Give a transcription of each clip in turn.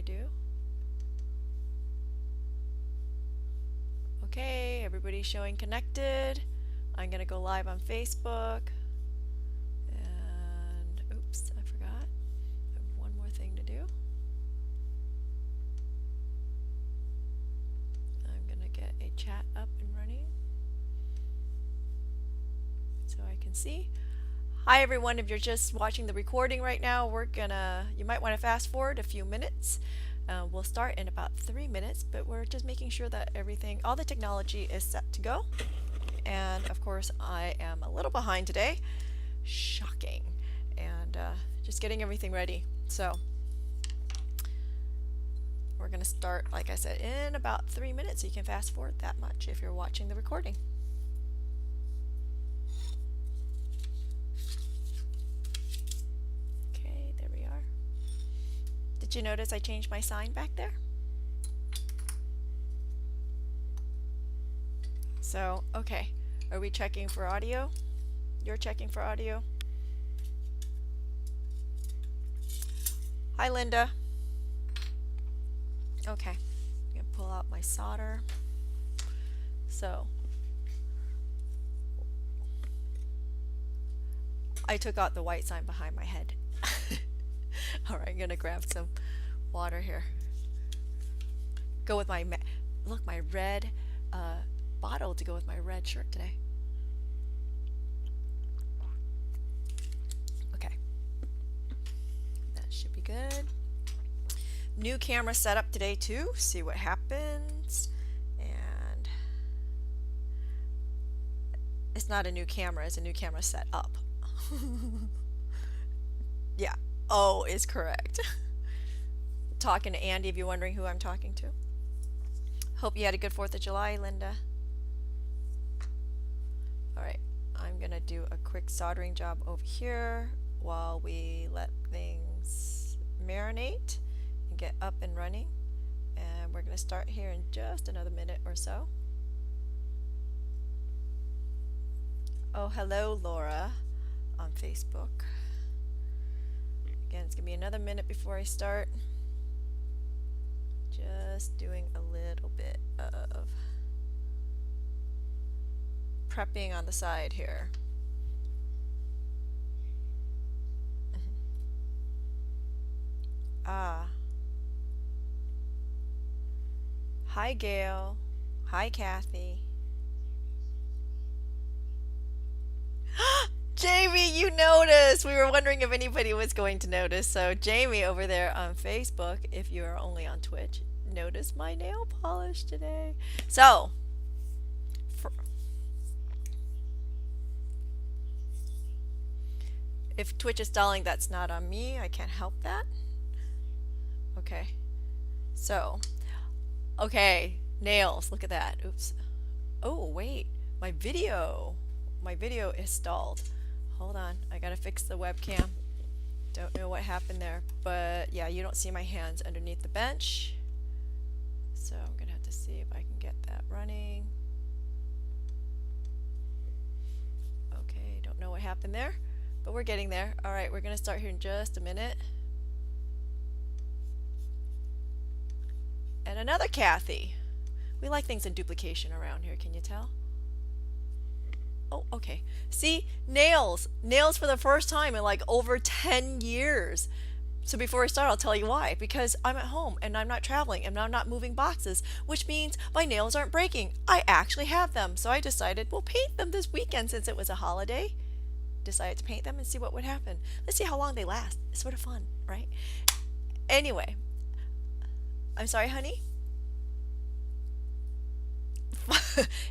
do. Okay, everybody's showing connected. I'm gonna go live on Facebook. And oops, I forgot. I have one more thing to do. I'm gonna get a chat up and running so I can see. Hi everyone, if you're just watching the recording right now, you might want to fast forward a few minutes. We'll start in about 3 minutes, but we're just making sure that all the technology is set to go. And of course, I am a little behind today. Shocking. And just getting everything ready. So we're going to start, like I said, in about 3 minutes. So you can fast forward that much if you're watching the recording. Okay, there we are. Did you notice I changed my sign back there? So, okay. Are we checking for audio? You're checking for audio? Hi, Linda. Okay. I'm going to pull out my solder. So, I took out the white sign behind my head. Alright, I'm going to grab some water here. Go with my red bottle to go with my red shirt today. Okay. That should be good. New camera setup today too. See what happens. And it's not a new camera, it's a new camera set up. Yeah, O is correct. Talking to Andy if you're wondering who I'm talking to. Hope you had a good 4th of July, Linda. Alright, I'm going to do a quick soldering job over here while we let things marinate and get up and running. And we're going to start here in just another minute or so. Oh, hello, Laura on Facebook. Again, it's going to be another minute before I start. Just doing a little bit of prepping on the side here. Ah. Hi, Gail. Hi, Kathy. Jamie, you noticed! We were wondering if anybody was going to notice. So Jamie over there on Facebook, if you are only on Twitch, noticed my nail polish today. So, if Twitch is stalling, that's not on me. I can't help that. Okay. So, okay, nails. Look at that. Oops. Oh, wait. My video is stalled. Hold on, I gotta fix the webcam. Don't know what happened there, but yeah, you don't see my hands underneath the bench. So I'm gonna have to see if I can get that running. Okay, don't know what happened there, but we're getting there. Alright, we're gonna start here in just a minute. And another Kathy. We like things in duplication around here, can you tell? Oh, okay. See, nails for the first time in like over 10 years. So before I start, I'll tell you why. Because I'm at home and I'm not traveling and I'm not moving boxes, which means my nails aren't breaking. I actually have them. So I decided we'll paint them this weekend since it was a holiday. Decided to paint them and see what would happen. Let's see how long they last. It's sort of fun, right? Anyway, I'm sorry, honey.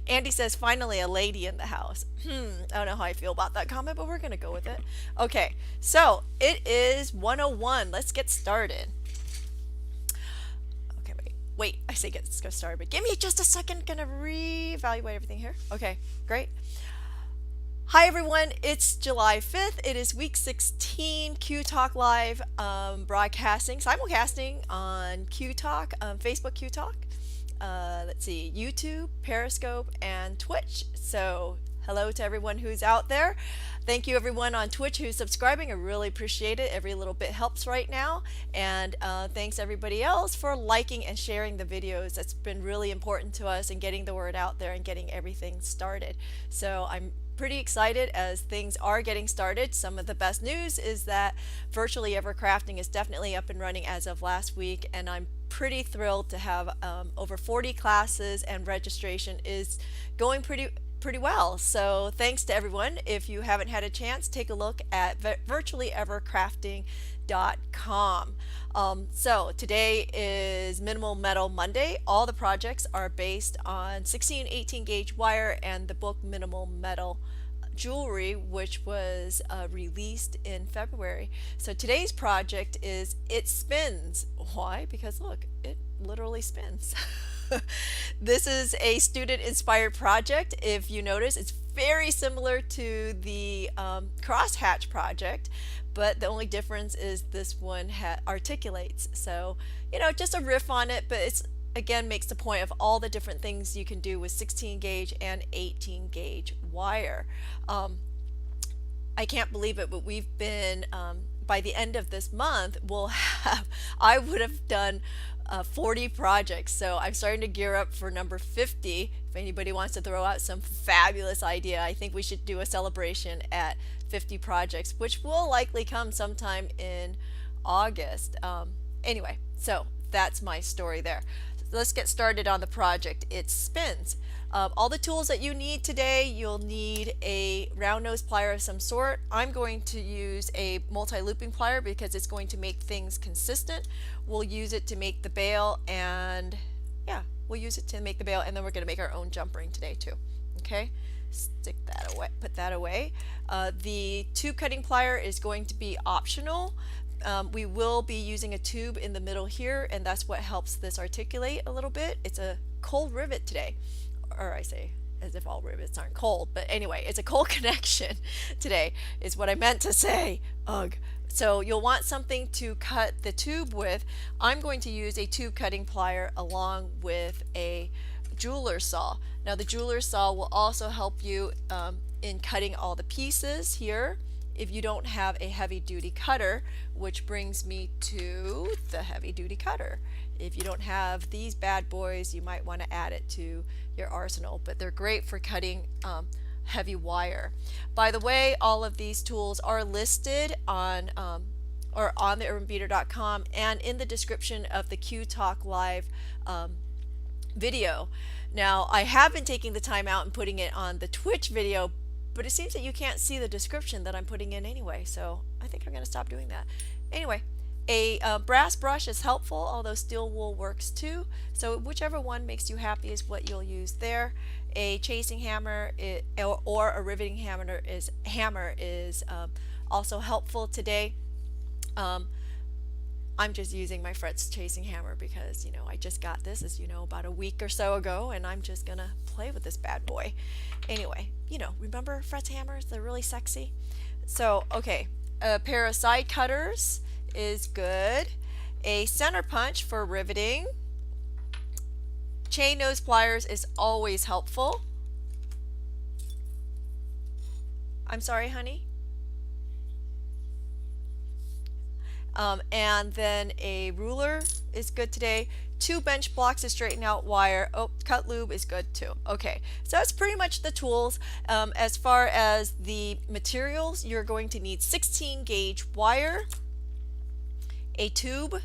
Andy says, finally a lady in the house. I don't know how I feel about that comment, but we're going to go with it. Okay, so it is 101. Let's get started. Okay, wait. I say let's go started, but give me just a second. Going to reevaluate everything here. Okay, great. Hi, everyone. It's July 5th. It is week 16, Q Talk Live broadcasting, simulcasting on Q Talk, Facebook Q Talk. Let's see, YouTube, Periscope, and Twitch. So Hello to everyone who's out there. Thank you everyone on Twitch who's subscribing. I really appreciate it. Every little bit helps right now. And thanks everybody else for liking and sharing the videos. That's been really important to us in getting the word out there and getting everything started. So I'm pretty excited as things are getting started. Some of the best news is that Virtually Ever Crafting is definitely up and running as of last week, and I'm pretty thrilled to have over 40 classes, and registration is going pretty well. So thanks to everyone. If you haven't had a chance, take a look at virtuallyevercrafting.com. So today is Minimal Metal Monday. All the projects are based on 16-18 gauge wire and the book Minimal Metal Jewelry, which was released in February. So today's project is It Spins. Why? Because look, it literally spins. This is a student inspired project. If you notice, it's very similar to the crosshatch project, but the only difference is this one articulates. So, just a riff on it, but it's again makes the point of all the different things you can do with 16 gauge and 18 gauge wire. I can't believe it, but we've been by the end of this month I would have done 40 projects. So I'm starting to gear up for number 50. If anybody wants to throw out some fabulous idea, I think we should do a celebration at 50 projects, which will likely come sometime in August. Anyway, so that's my story there. Let's get started on the project. It spins. All the tools that you need today, you'll need a round nose plier of some sort. I'm going to use a multi-looping plier because it's going to make things consistent. We'll use it to make the bail, and yeah, we'll use it to make the bail, and then we're going to make our own jump ring today too. Okay, stick that away, put that away. The tube cutting plier is going to be optional. We will be using a tube in the middle here, and that's what helps this articulate a little bit. It's a cold rivet today, or I say as if all rivets aren't cold, but anyway, it's a cold connection today is what I meant to say. Ugh. So you'll want something to cut the tube with. I'm going to use a tube cutting plier along with a jeweler saw. Now the jeweler saw will also help you in cutting all the pieces here if you don't have a heavy duty cutter, which brings me to the heavy duty cutter. If you don't have these bad boys, you might want to add it to your arsenal, but they're great for cutting heavy wire. By the way, all of these tools are listed on or on the urbanbeater.com and in the description of the Q Talk Live video. Now, I have been taking the time out and putting it on the Twitch video, but it seems that you can't see the description that I'm putting in anyway, so I think I'm going to stop doing that. Anyway, a brass brush is helpful, although steel wool works too, so whichever one makes you happy is what you'll use there. A chasing hammer or a riveting hammer is also helpful today. I'm just using my Fretz chasing hammer because, I just got this, as about a week or so ago, and I'm just gonna play with this bad boy. Anyway, remember Fretz hammers? They're really sexy. So, okay, a pair of side cutters is good. A center punch for riveting. Chain nose pliers is always helpful. I'm sorry, honey. And then a ruler is good today. 2 bench blocks to straighten out wire. Oh, cut lube is good too. Okay, so that's pretty much the tools. As far as the materials, you're going to need 16 gauge wire, a tube.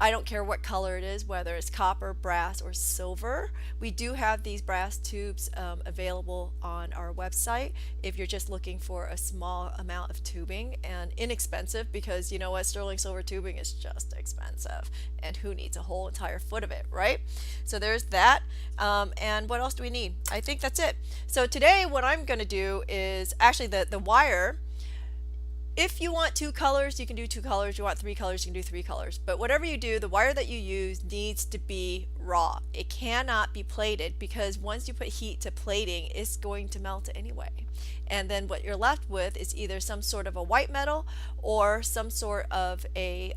I don't care what color it is, whether it's copper, brass, or silver. We do have these brass tubes available on our website if you're just looking for a small amount of tubing and inexpensive, because you know what, sterling silver tubing is just expensive, and who needs a whole entire foot of it, right? So there's that. And what else do we need? I think that's it. So today what I'm going to do is actually the wire. If you want 2 colors, you can do 2 colors. You want 3 colors, you can do 3 colors. But whatever you do, the wire that you use needs to be raw. It cannot be plated, because once you put heat to plating, it's going to melt anyway. And then what you're left with is either some sort of a white metal or some sort of a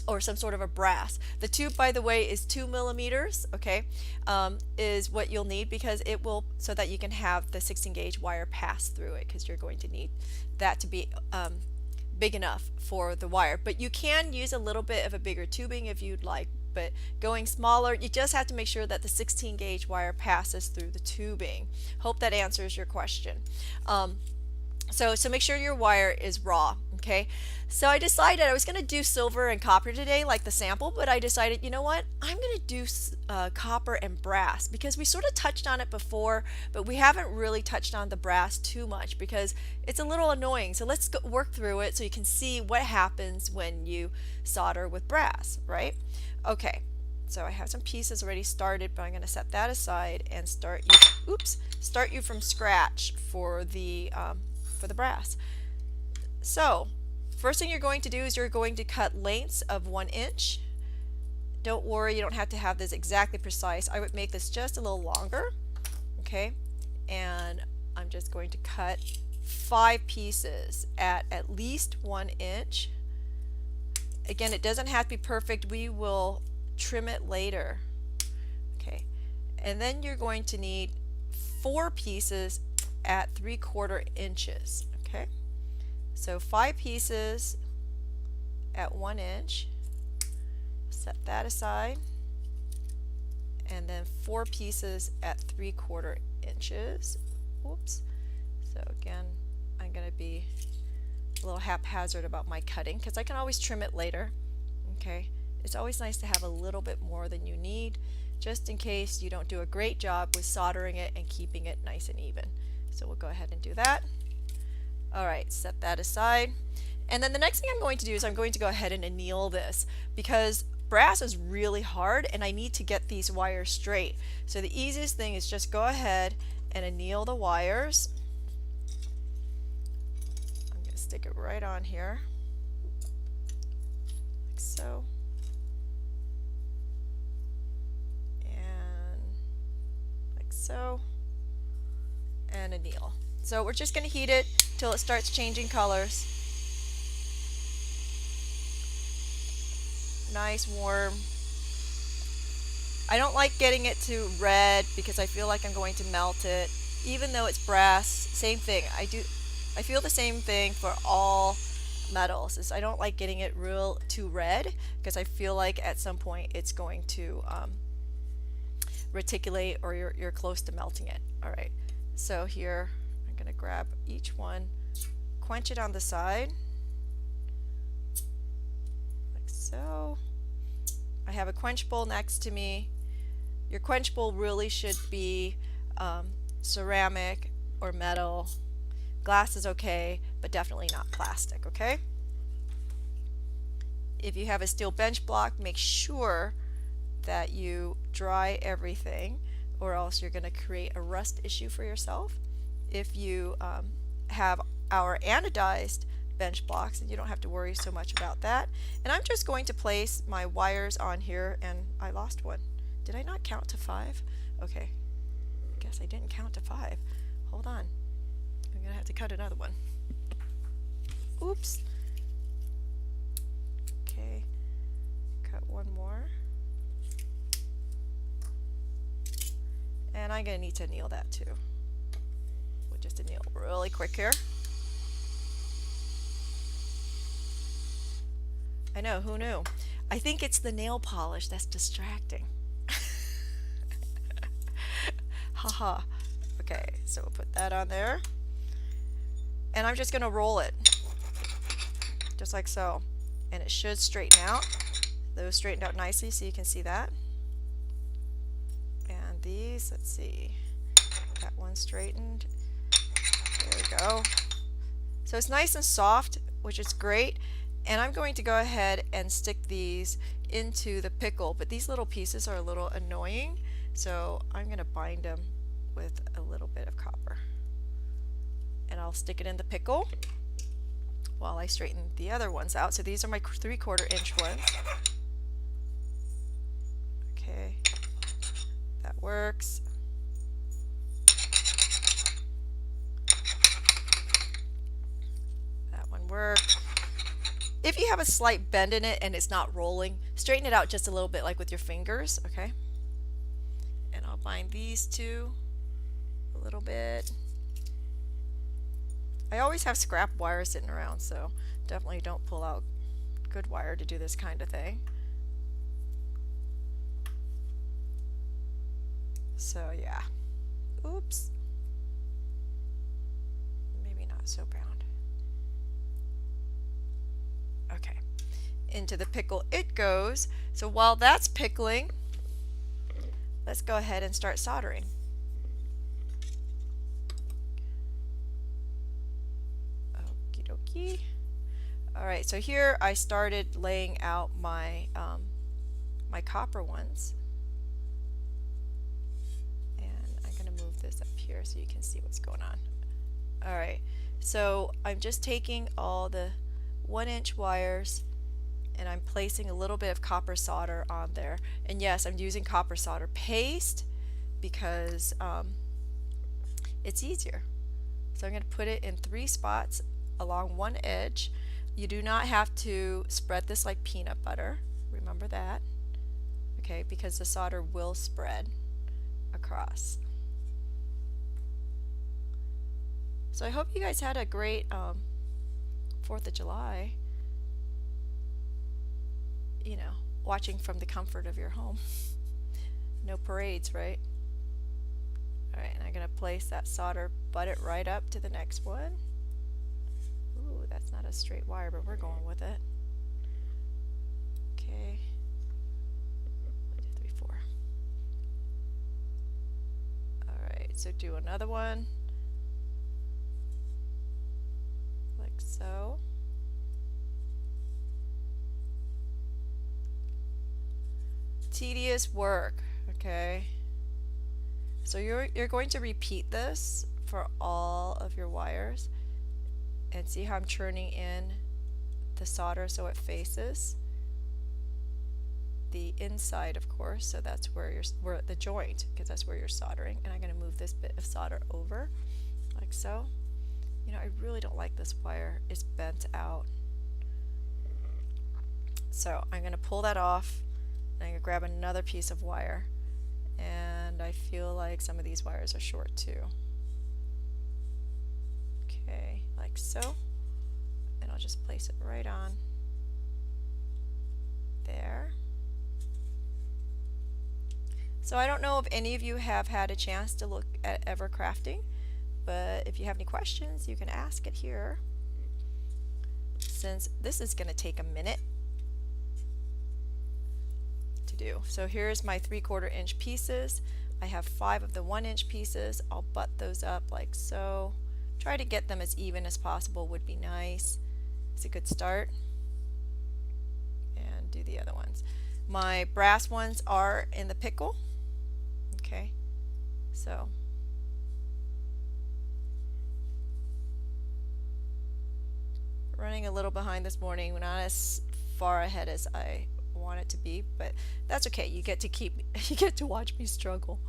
or some sort of a brass. The tube, by the way, is 2 millimeters, okay, is what you'll need, because it will, so that you can have the 16 gauge wire pass through it, because you're going to need that to be big enough for the wire. But you can use a little bit of a bigger tubing if you'd like, but going smaller, you just have to make sure that the 16 gauge wire passes through the tubing. Hope that answers your question. So make sure your wire is raw, okay? So I decided I was going to do silver and copper today, like the sample, but I decided, you know what? I'm going to do copper and brass, because we sort of touched on it before, but we haven't really touched on the brass too much because it's a little annoying. So let's work through it so you can see what happens when you solder with brass, right? Okay. So I have some pieces already started, but I'm going to set that aside and start you from scratch for the brass. So first thing you're going to do is you're going to cut lengths of 1 inch. Don't worry, you don't have to have this exactly precise. I would make this just a little longer, okay? And I'm just going to cut 5 pieces at least 1 inch. Again, it doesn't have to be perfect. We will trim it later, okay? And then you're going to need 4 pieces at 3/4 inches, okay? So 5 pieces at 1 inch, set that aside, and then 4 pieces at 3/4 inches. Whoops. So again, I'm going to be a little haphazard about my cutting because I can always trim it later, okay? It's always nice to have a little bit more than you need, just in case you don't do a great job with soldering it and keeping it nice and even. So we'll go ahead and do that. Alright, set that aside. And then the next thing I'm going to do is I'm going to go ahead and anneal this, because brass is really hard and I need to get these wires straight. So the easiest thing is just go ahead and anneal the wires. I'm going to stick it right on here, like so. And like so. And anneal. So we're just going to heat it till it starts changing colors. Nice warm. I don't like getting it to red because I feel like I'm going to melt it. Even though it's brass, same thing. I feel the same thing for all metals. Is I don't like getting it too red because I feel like at some point it's going to reticulate, or you're close to melting it. Alright. So here, I'm going to grab each one, quench it on the side, like so. I have a quench bowl next to me. Your quench bowl really should be ceramic or metal. Glass is okay, but definitely not plastic, okay? If you have a steel bench block, make sure that you dry everything, or else you're going to create a rust issue for yourself. If you have our anodized bench blocks, and you don't have to worry so much about that. And I'm just going to place my wires on here, and I lost one. Did I not count to 5? Okay, I guess I didn't count to 5. Hold on, I'm gonna have to cut another one. Oops. Okay, cut one more. And I'm going to need to anneal that too. We'll just anneal really quick here. I know, who knew? I think it's the nail polish that's distracting. Haha. Okay, so we'll put that on there. And I'm just going to roll it. Just like so. And it should straighten out. Those straightened out nicely, so you can see that. And these, let's see, that one straightened. There we go. So it's nice and soft, which is great. And I'm going to go ahead and stick these into the pickle, but these little pieces are a little annoying, so I'm going to bind them with a little bit of copper. And I'll stick it in the pickle while I straighten the other ones out. So these are my 3/4 inch ones. Okay, that works. That one worked. If you have a slight bend in it and it's not rolling, straighten it out just a little bit, like with your fingers, okay? And I'll bind these two a little bit. I always have scrap wire sitting around, so definitely don't pull out good wire to do this kind of thing. So yeah. Oops. Maybe not so bound. Okay. Into the pickle it goes. So while that's pickling, let's go ahead and start soldering. Okie dokie. Alright, so here I started laying out my my copper ones. And I'm going to move this up here so you can see what's going on. Alright, so I'm just taking all the 1-inch wires and I'm placing a little bit of copper solder on there. And yes, I'm using copper solder paste because it's easier. So I'm going to put it in 3 spots along one edge. You do not have to spread this like peanut butter. Remember that. Okay, because the solder will spread across. So I hope you guys had a great 4th of July. You know, watching from the comfort of your home. No parades, right? Alright, and I'm going to place that solder, butt it right up to the next one. Ooh, that's not a straight wire, but we're going with it. Okay. 1, 2, 3, 4. Alright, so do another one. Like so. Tedious work, okay? So you're going to repeat this for all of your wires. And see how I'm churning in the solder so it faces the inside, of course, so that's where the joint, because that's where you're soldering. And I'm going to move this bit of solder over like so. You know, I really don't like this wire. It's bent out. So I'm going to pull that off and I'm going to grab another piece of wire, and I feel like some of these wires are short too. Okay, like so, and I'll just place it right on there. So I don't know if any of you have had a chance to look at Evercrafting, but if you have any questions, you can ask it here. Since this is going to take a minute to do. So here's my 3/4 inch pieces. I have 5 of the 1-inch pieces. I'll butt those up like so. Try to get them as even as possible would be nice. It's a good start. And do the other ones. My brass ones are in the pickle. Okay, so running a little behind this morning, not as far ahead as I want it to be, but that's okay. You get to watch me struggle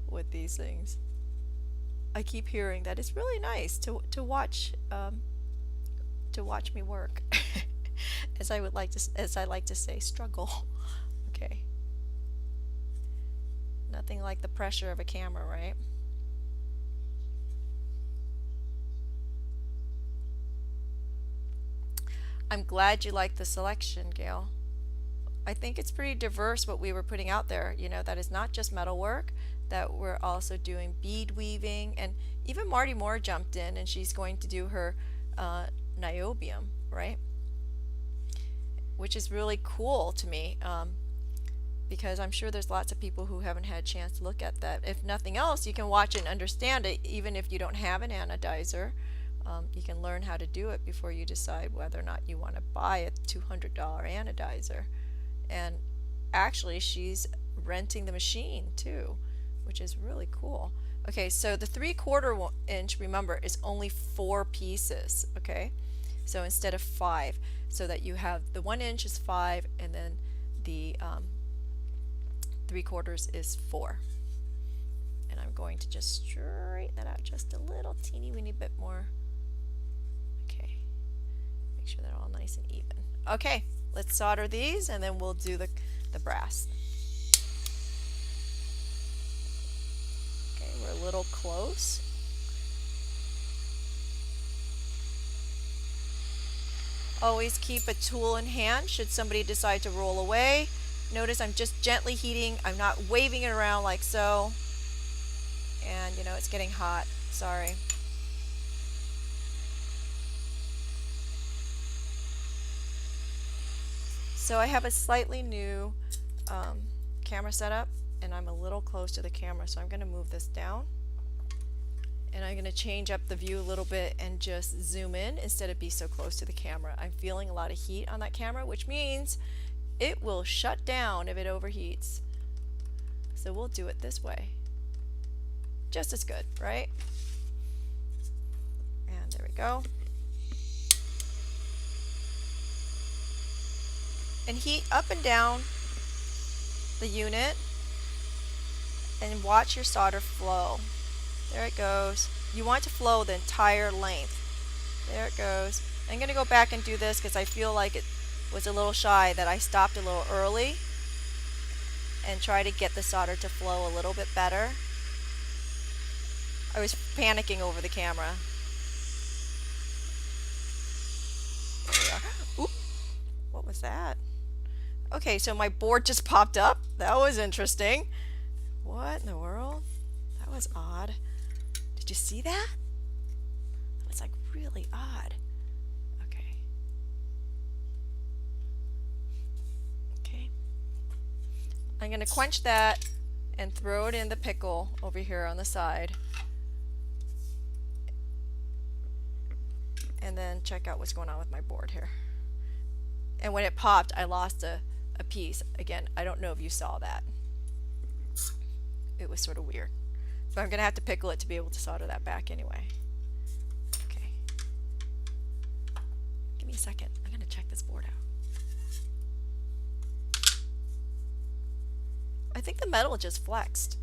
with these things. I keep hearing that it's really nice to watch me work. as I like to say, struggle. Okay. Nothing like the pressure of a camera, right? I'm glad you like the selection, Gail. I think it's pretty diverse what we were putting out there. You know, that is not just metalwork, that we're also doing bead weaving, and even Marty Moore jumped in and she's going to do her niobium, right? Which is really cool to me, because I'm sure there's lots of people who haven't had a chance to look at that. If nothing else, you can watch it and understand it, even if you don't have an anodizer. You can learn how to do it before you decide whether or not you want to buy a $200 anodizer. And actually, she's renting the machine too, which is really cool. Okay, so the 3/4 inch, remember, is only 4 pieces, okay? So instead of 5, so that you have the 1 inch is 5, and then the 3/4 is 4. And I'm going to just straighten that out just a little teeny weeny bit more. Okay, make sure they're all nice and even. Okay, let's solder these and then we'll do the brass. Okay, we're a little close. Always keep a tool in hand should somebody decide to roll away. Notice I'm just gently heating. I'm not waving it around like so. And you know, it's getting hot. Sorry. So I have a slightly new camera setup and I'm a little close to the camera, so I'm going to move this down. And I'm going to change up the view a little bit and just zoom in instead of be so close to the camera. I'm feeling a lot of heat on that camera, which means it will shut down if it overheats. So we'll do it this way. Just as good, right? And there we go. And heat up and down the unit and watch your solder flow. There it goes. You want it to flow the entire length. There it goes. I'm going to go back and do this because I feel like it was a little shy that I stopped a little early and try to get the solder to flow a little bit better. I was panicking over the camera. There we are. Oop. What was that? Okay, so my board just popped up. That was interesting. What in the world? That was odd. Did you see that? That was like really odd. Okay. Okay. I'm going to quench that and throw it in the pickle over here on the side. And then check out what's going on with my board here. And when it popped, I lost a piece. Again, I don't know if you saw that. It was sort of weird. But I'm going to have to pickle it to be able to solder that back anyway. Okay. Give me a second. I'm going to check this board out. I think the metal just flexed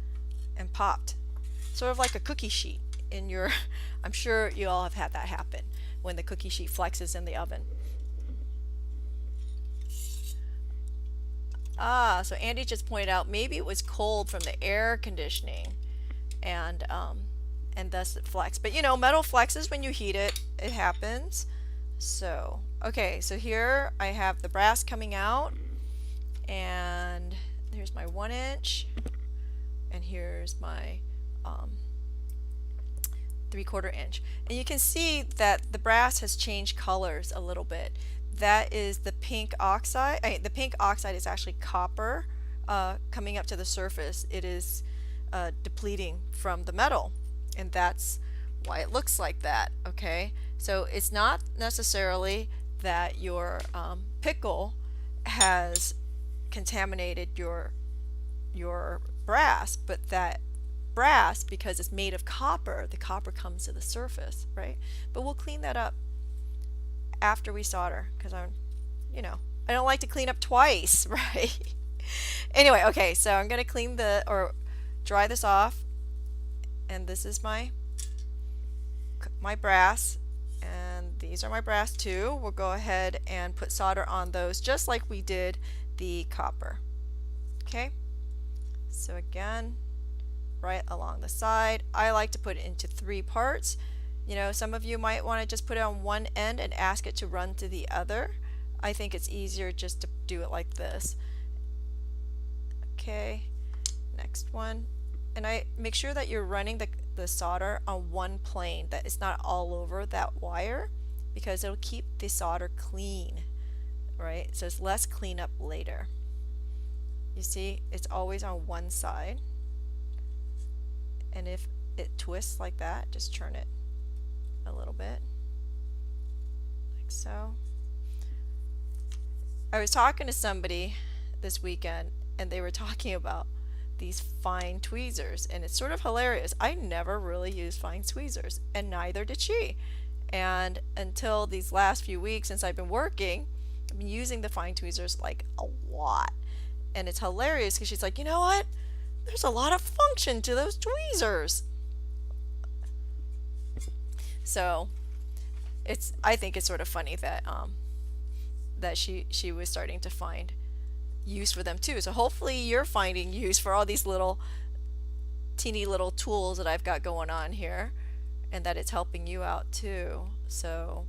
and popped. Sort of like a cookie sheet in your... I'm sure you all have had that happen when the cookie sheet flexes in the oven. Ah, so Andy just pointed out maybe it was cold from the air conditioning and thus it flexed. But you know, metal flexes when you heat it. It happens. So, okay, so here I have the brass coming out and here's my 1 inch and here's my 3/4 inch. And you can see that the brass has changed colors a little bit. That is the pink oxide. The pink oxide is actually copper coming up to the surface. It is depleting from the metal, and that's why it looks like that. Okay, so it's not necessarily that your pickle has contaminated your brass, but that brass, because it's made of copper, the copper comes to the surface, right? But we'll clean that up after we solder, because I don't like to clean up twice, right? Anyway, okay, so I'm going to clean dry this off, and this is my brass, and these are my brass too. We'll go ahead and put solder on those just like we did the copper. Okay, so again, right along the side. I like to put it into 3 parts. You know, some of you might want to just put it on one end and ask it to run to the other. I think it's easier just to do it like this. Okay, next one. And I make sure that you're running the solder on one plane, that it's not all over that wire, because it'll keep the solder clean, right? So it's less cleanup later. You see, it's always on one side. And if it twists like that, just turn it a little bit, like so. I was talking to somebody this weekend and they were talking about these fine tweezers, and it's sort of hilarious. I never really used fine tweezers, and neither did she. And until these last few weeks since I've been working, I've been using the fine tweezers like a lot. And it's hilarious because she's like, you know what? There's a lot of function to those tweezers. So I think it's sort of funny that that she was starting to find use for them too. So hopefully you're finding use for all these little teeny little tools that I've got going on here, and that it's helping you out too. So,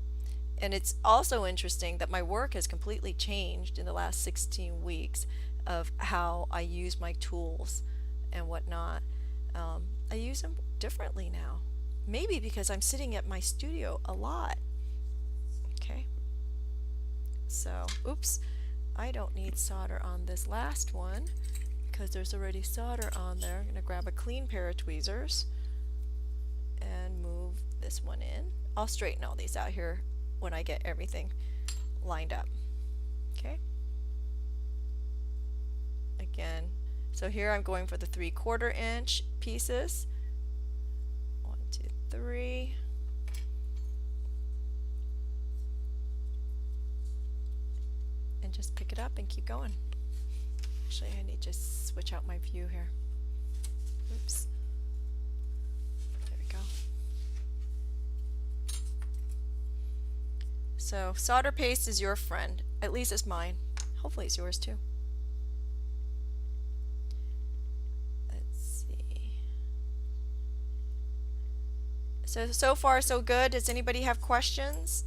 and it's also interesting that my work has completely changed in the last 16 weeks of how I use my tools and whatnot. I use them differently now. Maybe because I'm sitting at my studio a lot. Okay. So, oops, I don't need solder on this last one because there's already solder on there. I'm going to grab a clean pair of tweezers and move this one in. I'll straighten all these out here when I get everything lined up. Okay. Again, so here I'm going for the 3/4 inch pieces. 1, 2, 3. And just pick it up and keep going. Actually, I need to switch out my view here. Oops. There we go. So solder paste is your friend. At least it's mine. Hopefully it's yours too. Let's see. So far so good. Does anybody have questions?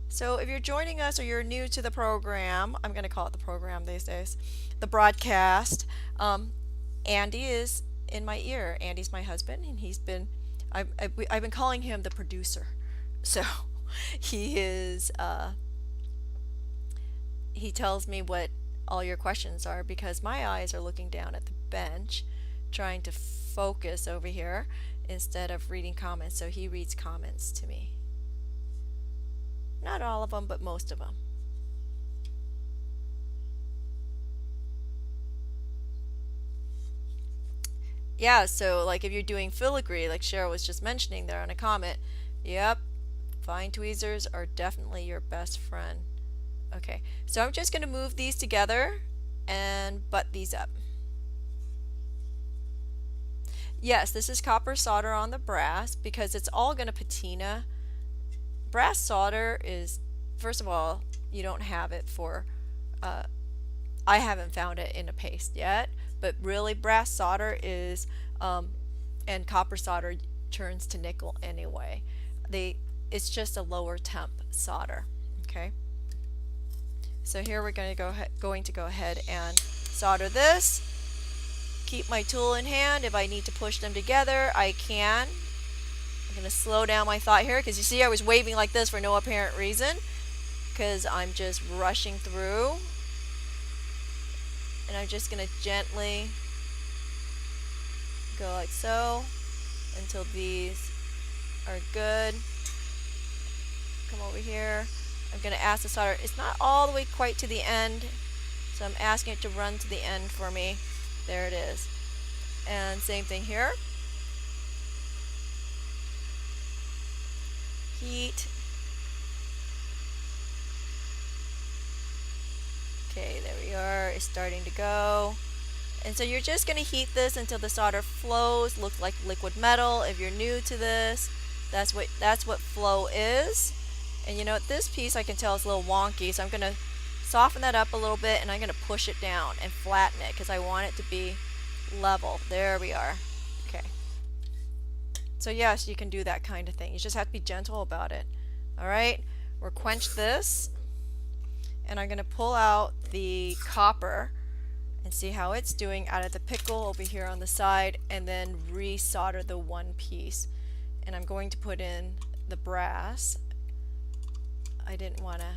So if you're joining us or you're new to the program, I'm going to call it the program these days, the broadcast, Andy is in my ear. Andy's my husband, and I've been calling him the producer. So he is, he tells me what all your questions are because my eyes are looking down at the bench trying to focus over here instead of reading comments. So he reads comments to me. Not all of them, but most of them. Yeah, so like if you're doing filigree, like Cheryl was just mentioning there on a comment, yep, fine tweezers are definitely your best friend. Okay, so I'm just going to move these together and butt these up. Yes, this is copper solder on the brass because it's all going to patina. Brass solder is, first of all, you don't have it for, I haven't found it in a paste yet, but really brass solder is, and copper solder turns to nickel anyway. It's just a lower temp solder, okay? So here we're going to go ahead and solder this. Keep my tool in hand. If I need to push them together, I can. I'm going to slow down my thought here because you see I was waving like this for no apparent reason because I'm just rushing through, and I'm just going to gently go like so until these are good. Come over here. I'm going to ask the solder, it's not all the way quite to the end, so I'm asking it to run to the end for me. There it is. And same thing here. Heat. Okay, there we are. It's starting to go. And so you're just going to heat this until the solder flows, looks like liquid metal. If you're new to this, that's what flow is. And you know what, this piece I can tell is a little wonky, so I'm going to soften that up a little bit, and I'm going to push it down and flatten it because I want it to be level. There we are. Okay. So yes, you can do that kind of thing. You just have to be gentle about it. Alright, we'll quench this, and I'm going to pull out the copper and see how it's doing out of the pickle over here on the side, and then re-solder the one piece. And I'm going to put in the brass. I didn't want to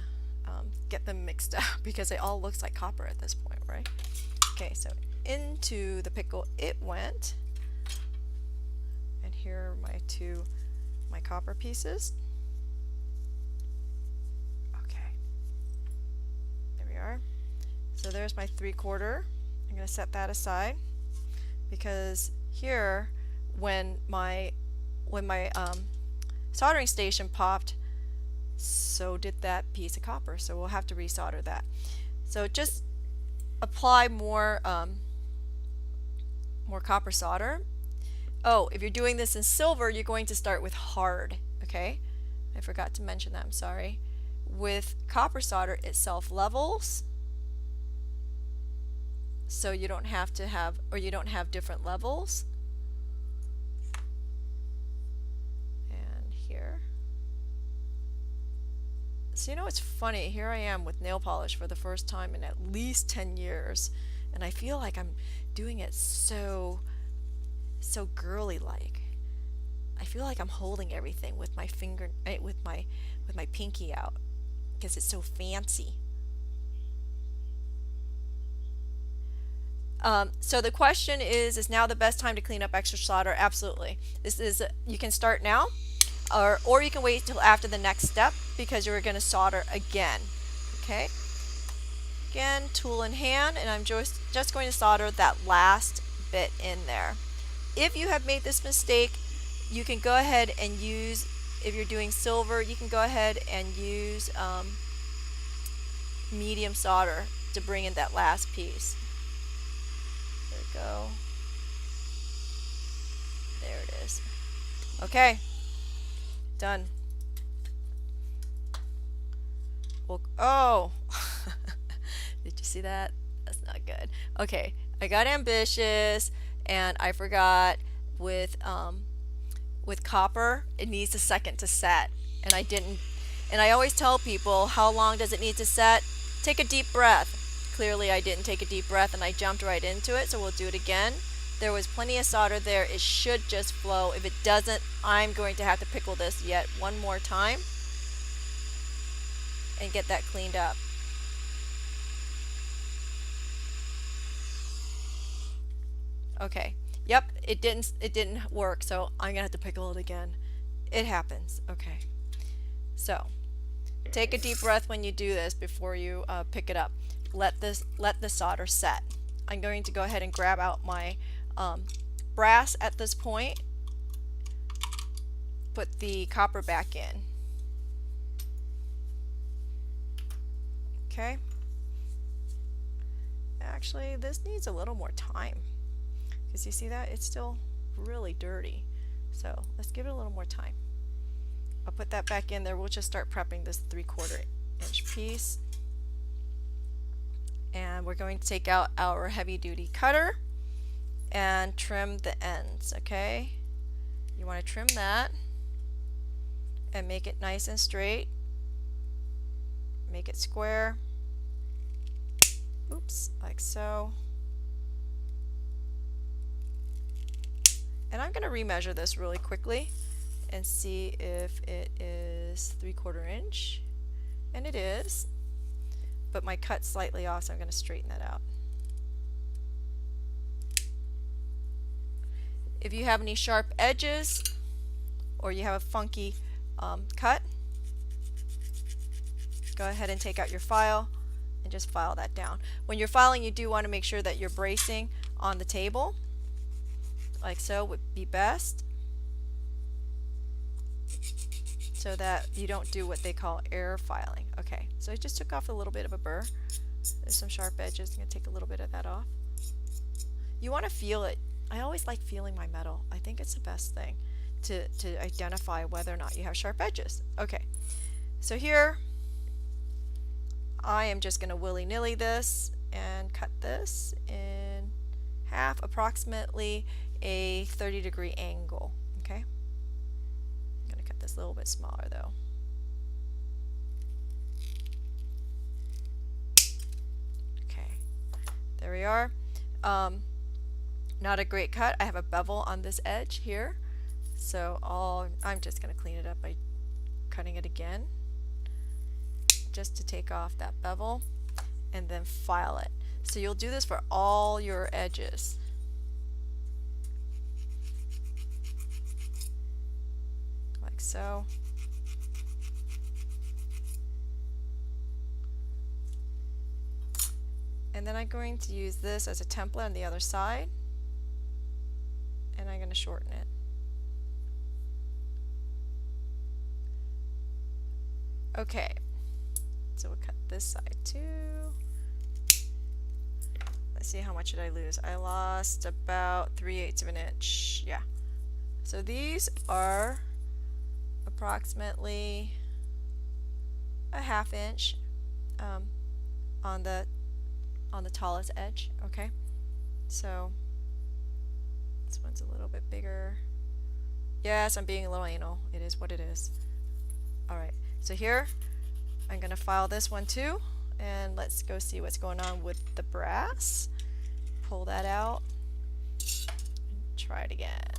get them mixed up because it all looks like copper at this point, right? Okay, so into the pickle it went, and here are my copper pieces. Okay, there we are. So there's my 3/4. I'm going to set that aside because here when my soldering station popped, so did that piece of copper, so we'll have to resolder that. So just apply more copper solder. Oh, if you're doing this in silver, you're going to start with hard, okay? I forgot to mention that, I'm sorry. With copper solder, it self-levels, so you don't have to have, or you don't have different levels. And here. So you know, it's funny, here I am with nail polish for the first time in at least 10 years, and I feel like I'm doing it so girly like. I feel like I'm holding everything with my finger, with my pinky out, because it's so fancy. So the question is now the best time to clean up extra solder? Absolutely. This is, you can start now, or you can wait till after the next step because you're going to solder again. Okay. Again, tool in hand, and I'm just going to solder that last bit in there. If you have made this mistake, you can go ahead and use, if you're doing silver, you can go ahead and use medium solder to bring in that last piece. There we go. There it is. Okay. Done. Well, oh! Did you see that? That's not good. Okay, I got ambitious and I forgot with copper, it needs a second to set, and I didn't. And I always tell people, how long does it need to set? Take a deep breath. Clearly I didn't take a deep breath and I jumped right into it, so we'll do it again. There was plenty of solder there. It should just flow. If it doesn't, I'm going to have to pickle this yet one more time and get that cleaned up. Okay. Yep, it didn't work, so I'm gonna have to pickle it again. It happens. Okay. So, take a deep breath when you do this before you pick it up. Let the solder set. I'm going to go ahead and grab out my brass at this point. Put the copper back in. Okay. Actually, this needs a little more time. Because you see that? It's still really dirty. So let's give it a little more time. I'll put that back in there. We'll just start prepping this 3/4 inch piece. And we're going to take out our heavy duty cutter and trim the ends, okay? You want to trim that and make it nice and straight. Make it square. Oops, like so. And I'm going to remeasure this really quickly and see if it is 3/4 inch. And it is. But my cut's slightly off, so I'm going to straighten that out. If you have any sharp edges or you have a funky cut, go ahead and take out your file and just file that down. When you're filing, you do want to make sure that you're bracing on the table, like so would be best, so that you don't do what they call error filing. Okay, so I just took off a little bit of a burr. There's some sharp edges. I'm going to take a little bit of that off. You want to feel it. I always like feeling my metal. I think it's the best thing to identify whether or not you have sharp edges. Okay, so here I am just going to willy-nilly this and cut this in half, approximately a 30-degree angle. Okay, I'm going to cut this a little bit smaller though. Okay, there we are. Not a great cut. I have a bevel on this edge here, so I'm just going to clean it up by cutting it again, just to take off that bevel, and then file it. So you'll do this for all your edges. Like so. And then I'm going to use this as a template on the other side, and I'm going to shorten it. Okay, so we'll cut this side too. Let's see, how much did I lose? I lost about 3/8 of an inch. Yeah, So these are approximately a 1/2 inch on the tallest edge. Okay, so this one's a little bit bigger. Yes, I'm being a little anal. It is what it is. Alright, so here I'm gonna file this one too, and let's go see what's going on with the brass. Pull that out. Try it again.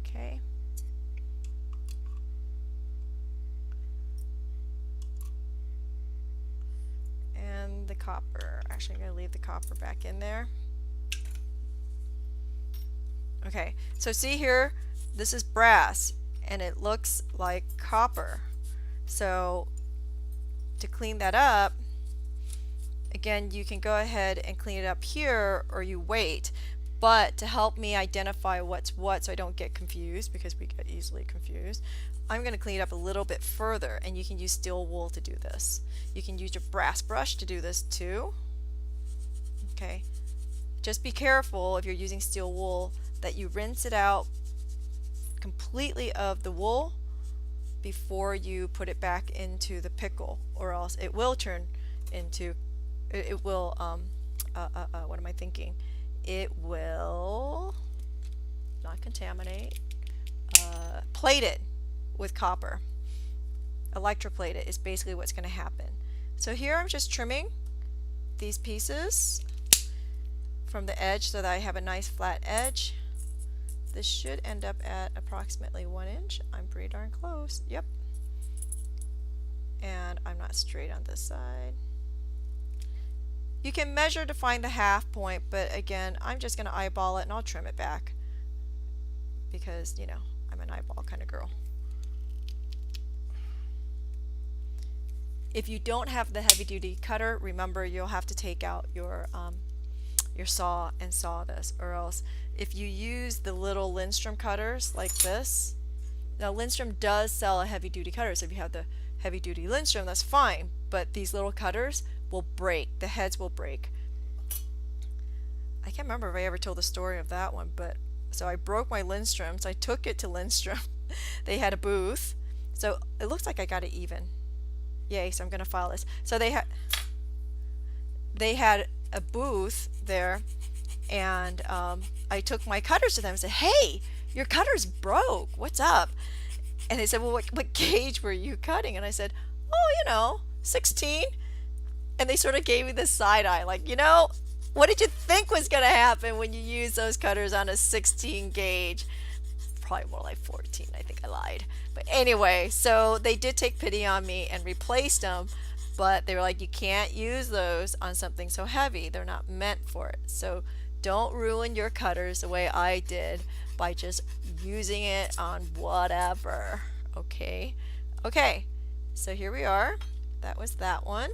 Okay. And the copper. Actually, I'm going to leave the copper back in there. Okay, so see here, this is brass and it looks like copper. So to clean that up, again, you can go ahead and clean it up here, or you wait. But to help me identify what's what so I don't get confused, because we get easily confused, I'm going to clean it up a little bit further, and you can use steel wool to do this. You can use your brass brush to do this too. Okay, just be careful if you're using steel wool that you rinse it out completely of the wool before you put it back into the pickle, or else it will turn into, it will, what am I thinking? It will not contaminate, plate it with copper. Electroplate it is basically what's going to happen. So here I'm just trimming these pieces from the edge so that I have a nice flat edge. This should end up at approximately 1 inch. I'm pretty darn close. Yep. And I'm not straight on this side. You can measure to find the half point, but again, I'm just going to eyeball it and I'll trim it back because, you know, I'm an eyeball kind of girl. If you don't have the heavy-duty cutter, remember you'll have to take out your saw and saw this, or else if you use the little Lindstrom cutters like this, now Lindstrom does sell a heavy-duty cutter, so if you have the heavy-duty Lindstrom, that's fine, but these little cutters will break, the heads will break. I can't remember if I ever told the story of that one, but so I broke my Lindstrom, so I took it to Lindstrom. They had a booth, so it looks like I got it even. Yay, so I'm going to file this. So they had a booth there, and I took my cutters to them and said, hey, your cutter's broke, what's up? And they said, well, what gauge were you cutting? And I said, oh, you know, 16. And they sort of gave me the side eye, like, you know, what did you think was going to happen when you use those cutters on a 16 gauge? Probably more like 14, I think I lied. But anyway, so they did take pity on me and replaced them, but they were like, you can't use those on something so heavy. They're not meant for it. So don't ruin your cutters the way I did by just using it on whatever. Okay. Okay. So here we are. That was that one.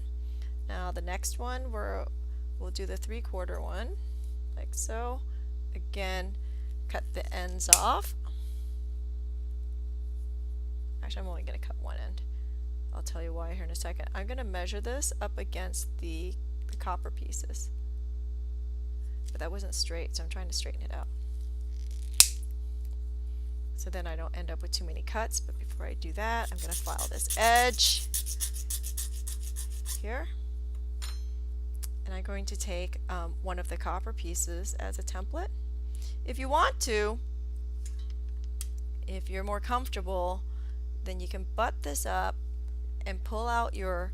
Now the next one, we'll do the 3/4 one, like so. Again, cut the ends off. Actually, I'm only going to cut one end. I'll tell you why here in a second. I'm going to measure this up against the copper pieces. But that wasn't straight, so I'm trying to straighten it out. So then I don't end up with too many cuts, but before I do that, I'm going to file this edge here. And I'm going to take one of the copper pieces as a template. If you want to, if you're more comfortable, then you can butt this up and pull out your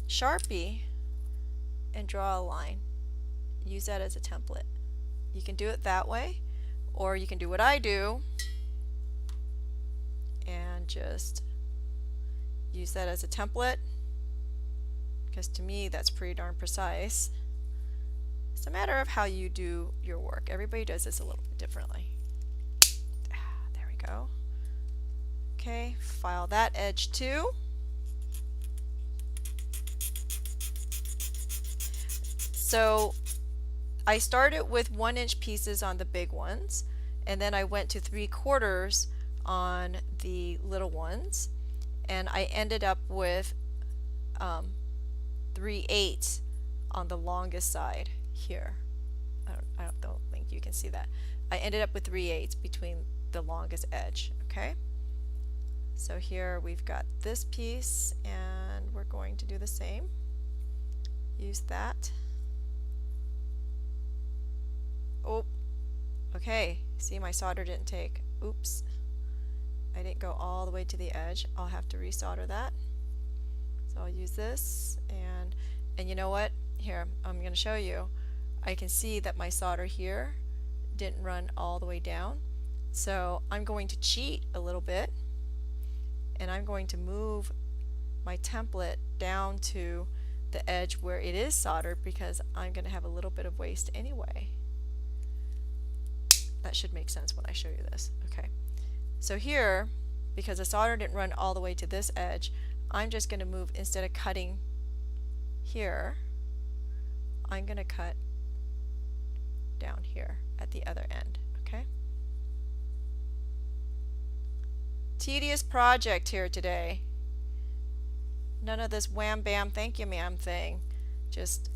Sharpie and draw a line. Use that as a template. You can do it that way, or you can do what I do and just use that as a template, because to me that's pretty darn precise. It's a matter of how you do your work. Everybody does this a little bit differently. There we go. Okay, file that edge too. So I started with 1 inch pieces on the big ones, and then I went to 3/4 on the little ones, and I ended up with 3/8 on the longest side here. don't think you can see that. I ended up with 3/8 between the longest edge, okay? So here we've got this piece, and we're going to do the same. Use that. Oh, okay. See, my solder didn't take. Oops. I didn't go all the way to the edge. I'll have to resolder that. So I'll use this, and you know what? Here, I'm going to show you. I can see that my solder here didn't run all the way down. So I'm going to cheat a little bit, and I'm going to move my template down to the edge where it is soldered, because I'm going to have a little bit of waste anyway. That should make sense when I show you this. Okay. So here, because the solder didn't run all the way to this edge, I'm just going to move, instead of cutting here, I'm going to cut down here at the other end. Okay. Tedious project here today. None of this wham bam thank you ma'am thing. Just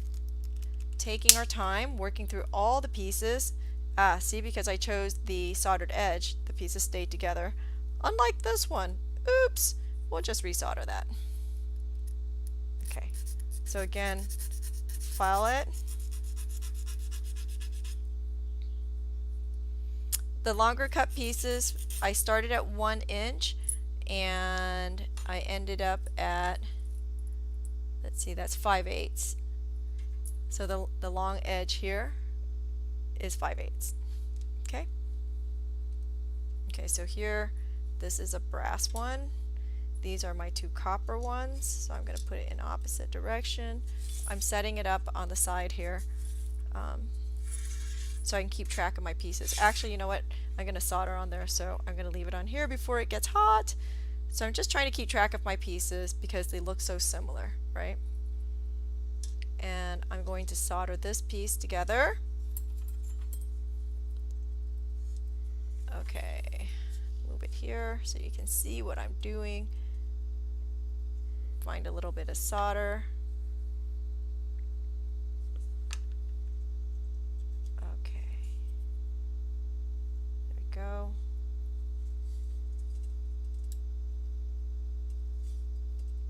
taking our time, working through all the pieces. See, because I chose the soldered edge, the pieces stayed together. Unlike this one. Oops! We'll just resolder that. Okay. So again, file it. The longer cut pieces, I started at 1 inch and I ended up at, let's see, that's 5/8. So the long edge here is 5/8. Okay. Okay, so here, this is a brass one. These are my 2 copper ones, so I'm going to put it in opposite direction. I'm setting it up on the side here so I can keep track of my pieces. Actually, you know what? I'm going to solder on there, so I'm going to leave it on here before it gets hot. So I'm just trying to keep track of my pieces because they look so similar, right? And I'm going to solder this piece together. Okay, move it here so you can see what I'm doing. Find a little bit of solder. Okay, there we go.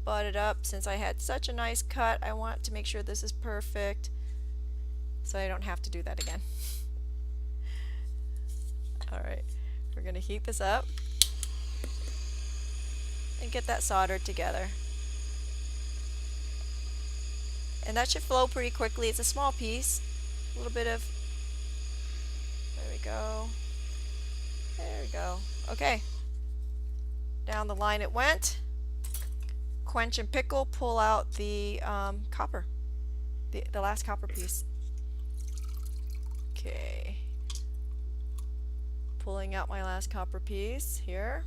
Butt it up. Since I had such a nice cut, I want to make sure this is perfect so I don't have to do that again. Alright, we're going to heat this up and get that soldered together. And that should flow pretty quickly. It's a small piece. A little bit of, there we go. There we go. Okay. Down the line it went. Quench and pickle, pull out the copper. The last copper piece. Okay. Pulling out my last copper piece here.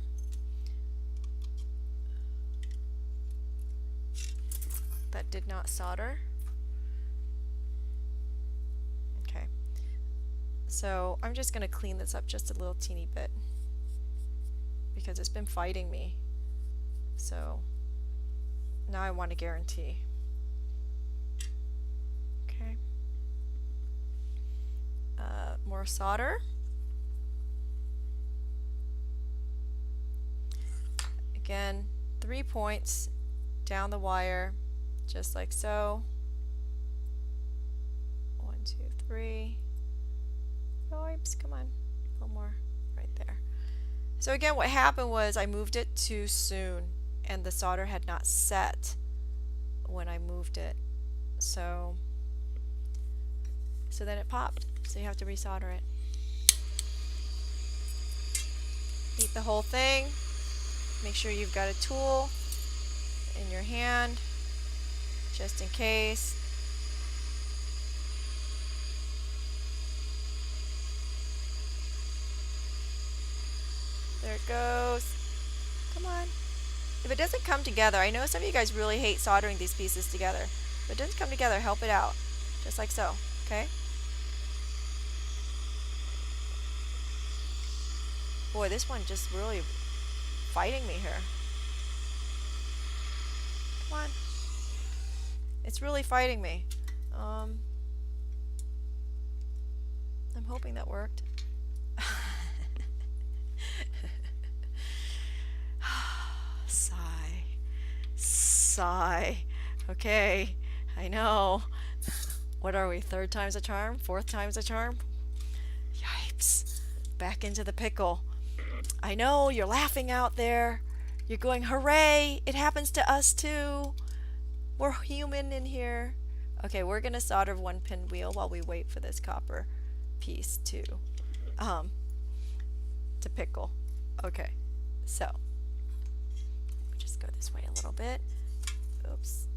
That did not solder. Okay. So I'm just going to clean this up just a little teeny bit because it's been fighting me. So now I want to guarantee. Okay. More solder. Again, 3 points down the wire, just like so. 1, 2, 3. Oops, come on, a little more right there. So again, what happened was I moved it too soon, and the solder had not set when I moved it. So then it popped. So you have to resolder it. Heat the whole thing. Make sure you've got a tool in your hand, just in case. There it goes. Come on. If it doesn't come together, I know some of you guys really hate soldering these pieces together. If it doesn't come together, help it out. Just like so, okay? Boy, this one just really fighting me here. Come on. It's really fighting me. I'm hoping that worked. Sigh. Sigh. Okay, I know. What are we? Third time's a charm? Fourth time's a charm? Yipes. Back into the pickle. I know you're laughing out there. You're going, hooray! It happens to us too. We're human in here. Okay, we're gonna solder one pinwheel while we wait for this copper piece um, to pickle. Okay, so just go this way a little bit. Oops.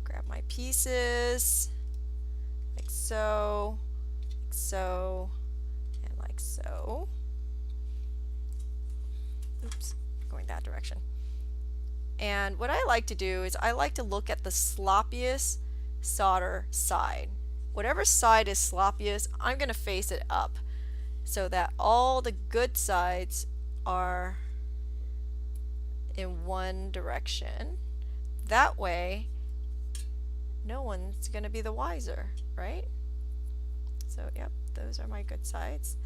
Grab my pieces like so, and like so. Oops, going that direction. And what I like to do is I like to look at the sloppiest solder side. Whatever side is sloppiest, I'm going to face it up so that all the good sides are in one direction. That way, no one's going to be the wiser, right? So, yep, those are my good sides.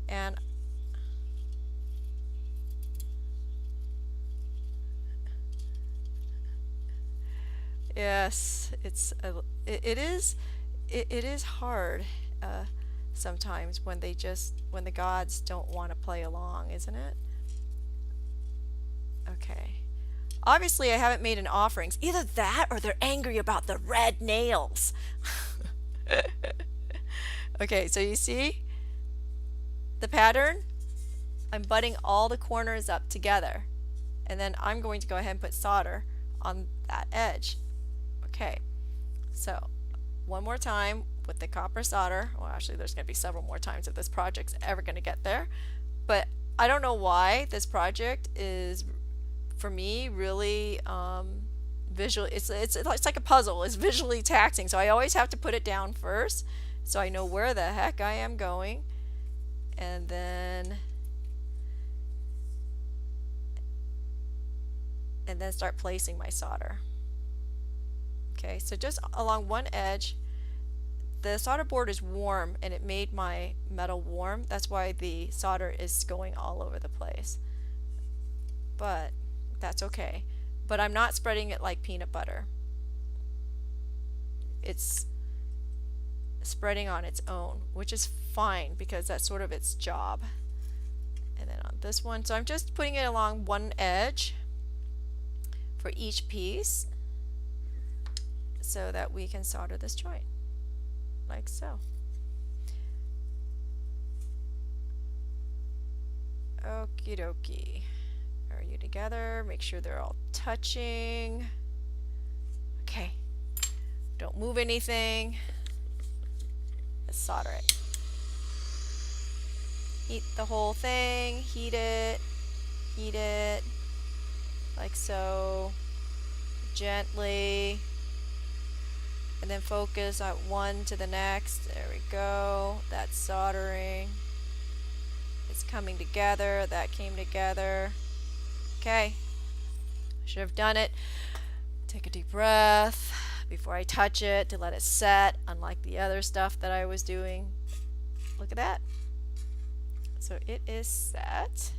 And yes, it is hard sometimes when the gods don't want to play along, isn't it? Okay. Obviously, I haven't made an offerings. Either that or they're angry about the red nails. Okay, so you see the pattern? I'm butting all the corners up together. And then I'm going to go ahead and put solder on that edge. Okay, so one more time with the copper solder. Well, actually, there's going to be several more times if this project's ever going to get there. But I don't know why this project is, for me, really visual. It's like a puzzle. It's visually taxing. So I always have to put it down first so I know where the heck I am going. And then start placing my solder. Okay, so just along one edge. The solder board is warm and it made my metal warm. That's why the solder is going all over the place. But that's okay. But I'm not spreading it like peanut butter. It's spreading on its own, which is fine because that's sort of its job. And then on this one, so I'm just putting it along one edge for each piece so that we can solder this joint like so. Okie dokie. Are you together? Make sure they're all touching. Okay. Don't move anything. Let's solder it. Heat the whole thing. Heat it. Heat it. Like so. Gently. And then focus on one to the next. There we go. That's soldering. It's coming together. That came together. Okay. Should have done it. Take a deep breath before I touch it to let it set, unlike the other stuff that I was doing. Look at that. So it is set.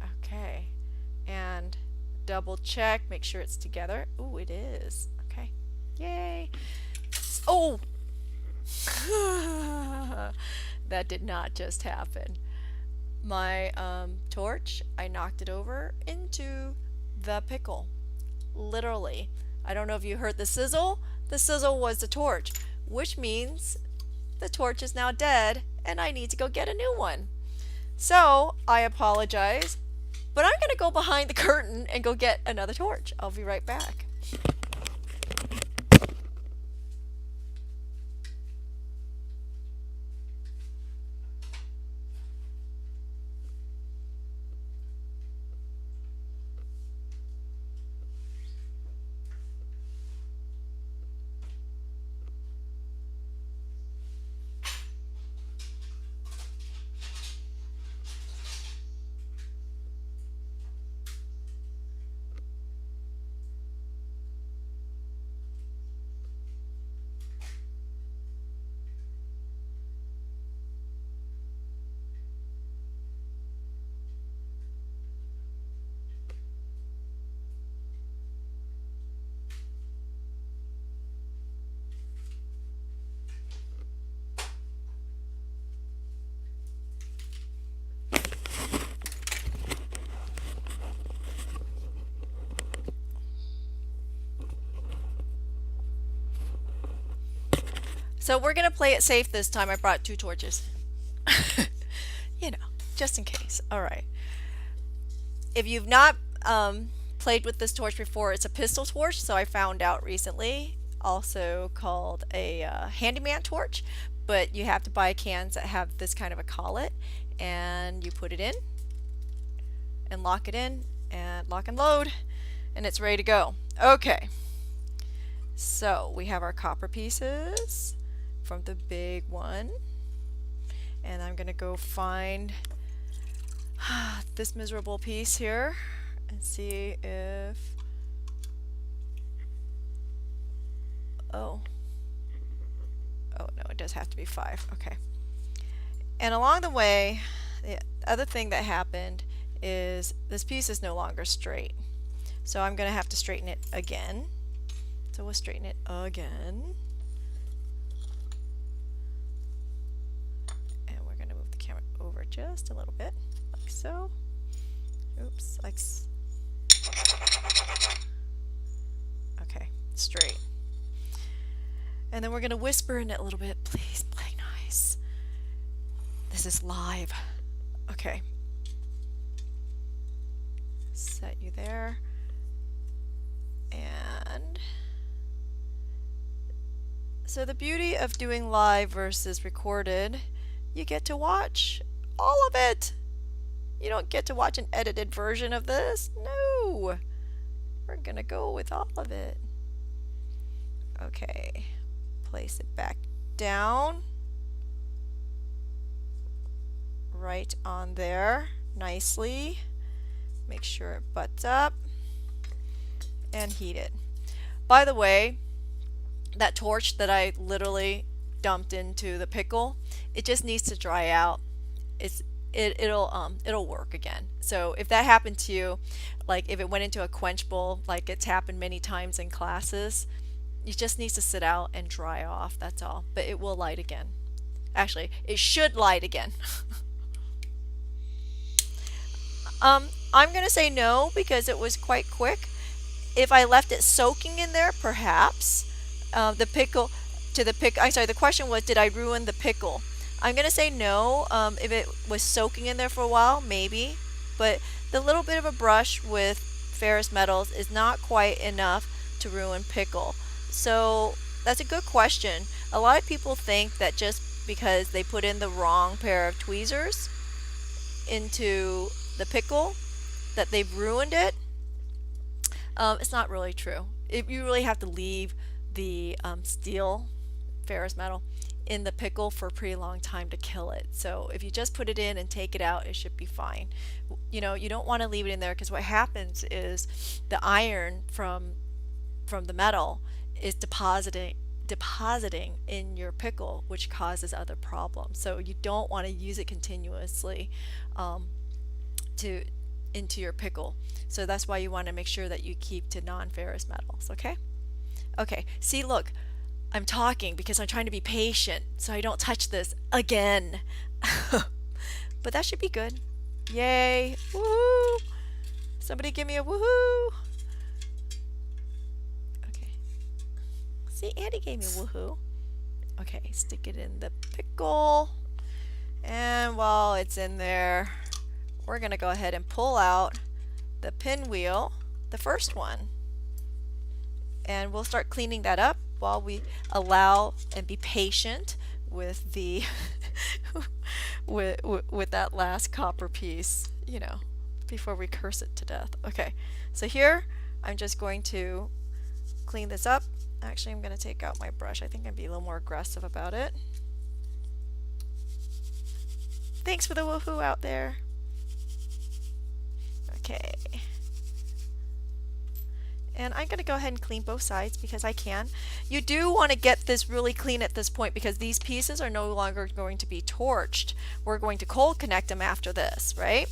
Okay. And double check, make sure it's together. Ooh, it is. Okay. Yay. Oh! That did not just happen. My torch, I knocked it over into the pickle. Literally. I don't know if you heard the sizzle. The sizzle was the torch, which means the torch is now dead and I need to go get a new one. So, I apologize. But I'm going to go behind the curtain and go get another torch. I'll be right back. So we're gonna play it safe this time. I brought two torches. You know, just in case. All right. If you've not played with this torch before, it's a pistol torch. So I found out recently, also called a handyman torch. But you have to buy cans that have this kind of a collet, and you put it in, and lock it in, and lock and load, and it's ready to go. Okay. So we have our copper pieces from the big one, and I'm gonna go find this miserable piece here and see if oh no, it does have to be 5. Okay. And along the way, the other thing that happened is this piece is no longer straight, so I'm gonna have to straighten it again. So we'll straighten it again. And we're going to move the camera over just a little bit, like so. Oops, okay, straight. And then we're going to whisper in it a little bit. Please play nice. This is live. Okay. Set you there. And so the beauty of doing live versus recorded, you get to watch all of it. You don't get to watch an edited version of this. No. We're gonna go with all of it. Okay. Place it back down. Right on there. Nicely. Make sure it butts up. And heat it. By the way, that torch that I literally dumped into the pickle, it just needs to dry out. It'll work again. So if that happened to you, like if it went into a quench bowl, like it's happened many times in classes, it just needs to sit out and dry off. That's all. But it will light again. Actually, it should light again. I'm gonna say no because it was quite quick. If I left it soaking in there, perhaps. I'm sorry, the question was, did I ruin the pickle? I'm going to say no. If it was soaking in there for a while, maybe. But the little bit of a brush with ferrous metals is not quite enough to ruin pickle. So that's a good question. A lot of people think that just because they put in the wrong pair of tweezers into the pickle, that they've ruined it. It's not really true. You really have to leave the steel, ferrous metal, in the pickle for a pretty long time to kill it. So if you just put it in and take it out, it should be fine. You know, you don't want to leave it in there because what happens is the iron from the metal is depositing in your pickle, which causes other problems. So you don't want to use it continuously into your pickle. So that's why you want to make sure that you keep to non-ferrous metals, okay? Okay, see, look, I'm talking because I'm trying to be patient so I don't touch this again. But that should be good. Yay, woohoo! Somebody give me a woohoo! Okay. See, Andy gave me a woohoo. Okay, stick it in the pickle. And while it's in there, we're going to go ahead and pull out the pinwheel, the first one. And we'll start cleaning that up while we allow and be patient with the with that last copper piece, you know, before we curse it to death. Okay, so here I'm just going to clean this up. Actually, I'm going to take out my brush. I think I'd be a little more aggressive about it. Thanks for the woohoo out there. Okay. And I'm going to go ahead and clean both sides because I can. You do want to get this really clean at this point because these pieces are no longer going to be torched. We're going to cold connect them after this, right?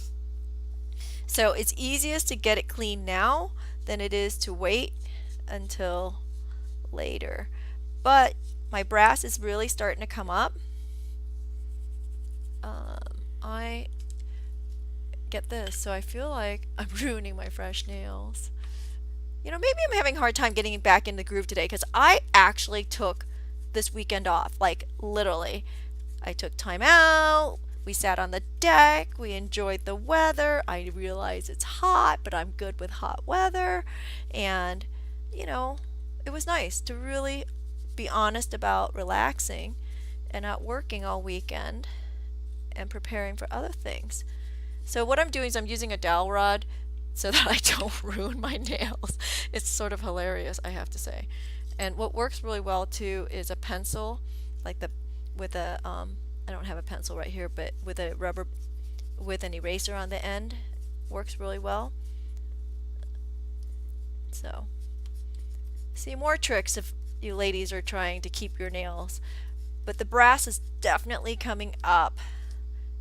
So it's easiest to get it clean now than it is to wait until later. But my brass is really starting to come up. I get this, so I feel like I'm ruining my fresh nails. You know, maybe I'm having a hard time getting back in the groove today because I actually took this weekend off, like literally. I took time out. We sat on the deck. We enjoyed the weather. I realize it's hot, but I'm good with hot weather. And, you know, it was nice to really be honest about relaxing and not working all weekend and preparing for other things. So what I'm doing is I'm using a dowel rod so that I don't ruin my nails. It's sort of hilarious, I have to say. And what works really well too is a pencil, like the with a I don't have a pencil right here, but with a rubber with an eraser on the end works really well. So, see more tricks if you ladies are trying to keep your nails. But the brass is definitely coming up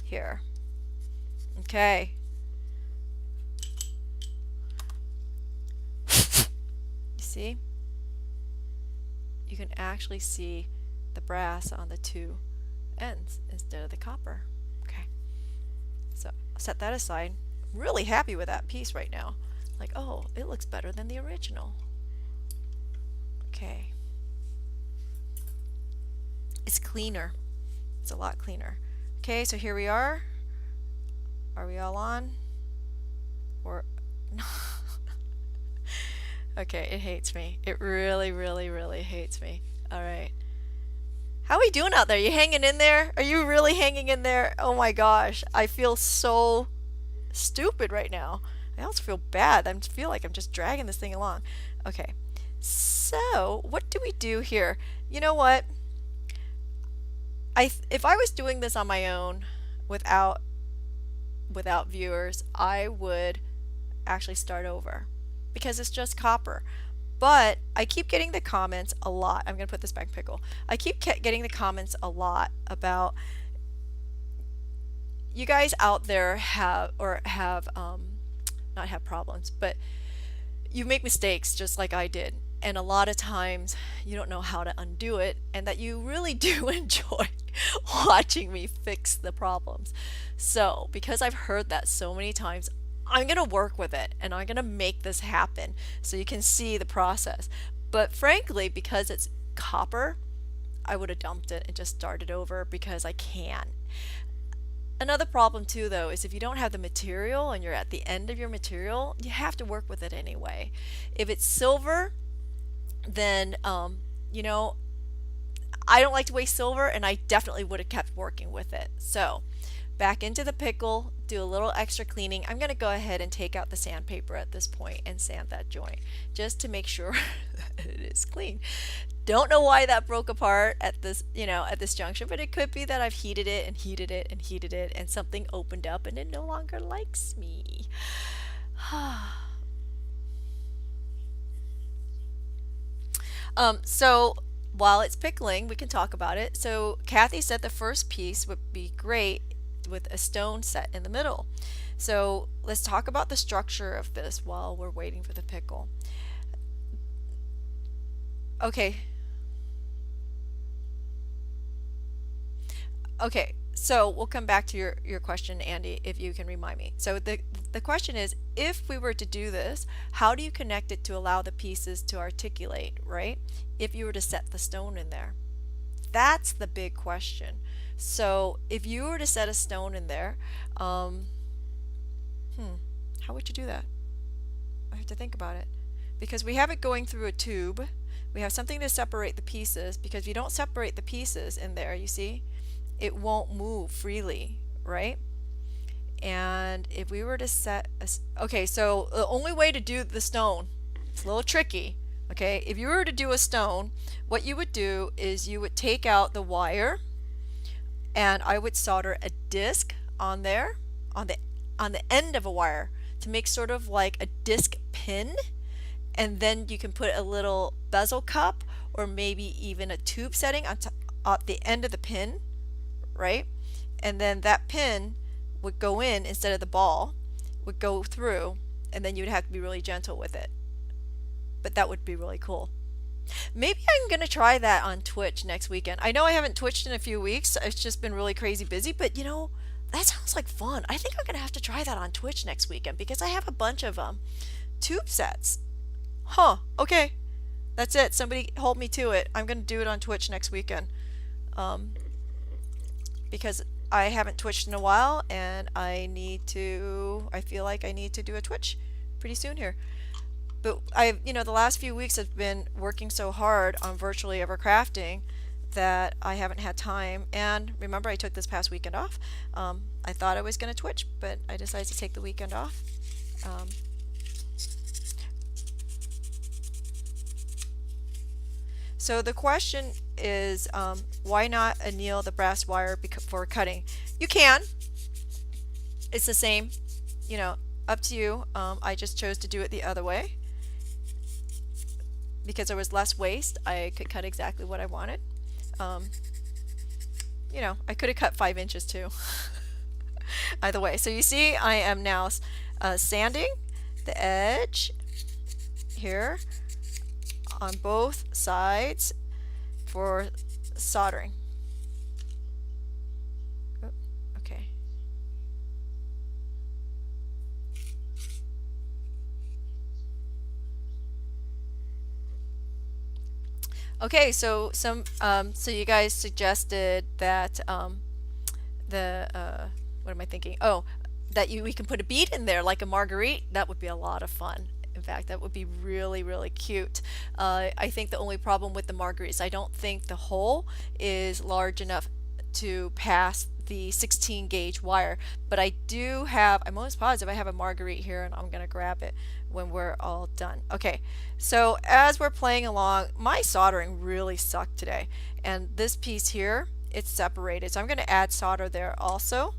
here. Okay. You see? You can actually see the brass on the two ends instead of the copper. Okay. So I'll set that aside. I'm really happy with that piece right now. Like, oh, it looks better than the original. Okay. It's cleaner. It's a lot cleaner. Okay, so here we are. Are we all on? Or no? Okay, it hates me. It really, really, really hates me. All right. How are we doing out there? You hanging in there? Are you really hanging in there? Oh my gosh, I feel so stupid right now. I also feel bad. I feel like I'm just dragging this thing along. Okay, so what do we do here? You know what? If I was doing this on my own without viewers, I would actually start over because it's just copper. But I keep getting the comments a lot. I'm going to put this back in pickle. I keep getting the comments a lot about you guys out there have not have problems, but you make mistakes just like I did. And a lot of times you don't know how to undo it, and that you really do enjoy watching me fix the problems. So, because I've heard that so many times, I'm going to work with it and I'm going to make this happen so you can see the process. But frankly, because it's copper, I would have dumped it and just started over because I can. Another problem too though is if you don't have the material and you're at the end of your material, you have to work with it anyway. If it's silver, then you know, I don't like to waste silver, and I definitely would have kept working with it. So back into the pickle, do a little extra cleaning. I'm going to go ahead and take out the sandpaper at this point and sand that joint just to make sure that it is clean. Don't know why that broke apart at this, at this junction, but it could be that I've heated it and heated it and heated it and something opened up and it no longer likes me. So while it's pickling, we can talk about it. So Kathy said the first piece would be great with a stone set in the middle. So let's talk about the structure of this while we're waiting for the pickle. Okay. Okay, so we'll come back to your question, Andy, if you can remind me. So the question is, if we were to do this, how do you connect it to allow the pieces to articulate, right? If you were to set the stone in there. That's the big question. So if you were to set a stone in there, how would you do that? I have to think about it. Because we have it going through a tube. We have something to separate the pieces, because if you don't separate the pieces in there, you see, it won't move freely, right? And if we were to set okay, so the only way to do the stone, it's a little tricky, okay? If you were to do a stone, what you would do is you would take out the wire, and I would solder a disc on there, on the end of a wire, to make sort of like a disc pin, and then you can put a little bezel cup or maybe even a tube setting on at the end of the pin, right? And then that pin would go in instead of the ball, would go through, and then you'd have to be really gentle with it. But that would be really cool. Maybe I'm going to try that on Twitch next weekend. I know I haven't Twitched in a few weeks. It's just been really crazy busy, but that sounds like fun. I think I'm going to have to try that on Twitch next weekend because I have a bunch of tube sets. Huh, okay. That's it. Somebody hold me to it. I'm gonna do it on Twitch next weekend. Um, because I haven't Twitched in a while and I feel like I need to do a Twitch pretty soon here. But the last few weeks I've been working so hard on virtually ever crafting that I haven't had time. And remember, I took this past weekend off. I thought I was going to Twitch, but I decided to take the weekend off. Um, so the question is, why not anneal the brass wire for cutting? You can. It's the same, you know, up to you. I just chose to do it the other way because there was less waste. I could cut exactly what I wanted. Um, I could have cut 5 inches too. Either way. So you see, I am now sanding the edge here on both sides for soldering. Oh, okay. Okay, so so you guys suggested that the what am I thinking? Oh, that we can put a bead in there like a marguerite. That would be a lot of fun. In fact, that would be really, really cute. I think the only problem with the marguerite is I don't think the hole is large enough to pass the 16 gauge wire. But I'm almost positive I have a marguerite here and I'm going to grab it when we're all done. Okay, so as we're playing along, my soldering really sucked today. And this piece here, it's separated. So I'm going to add solder there also.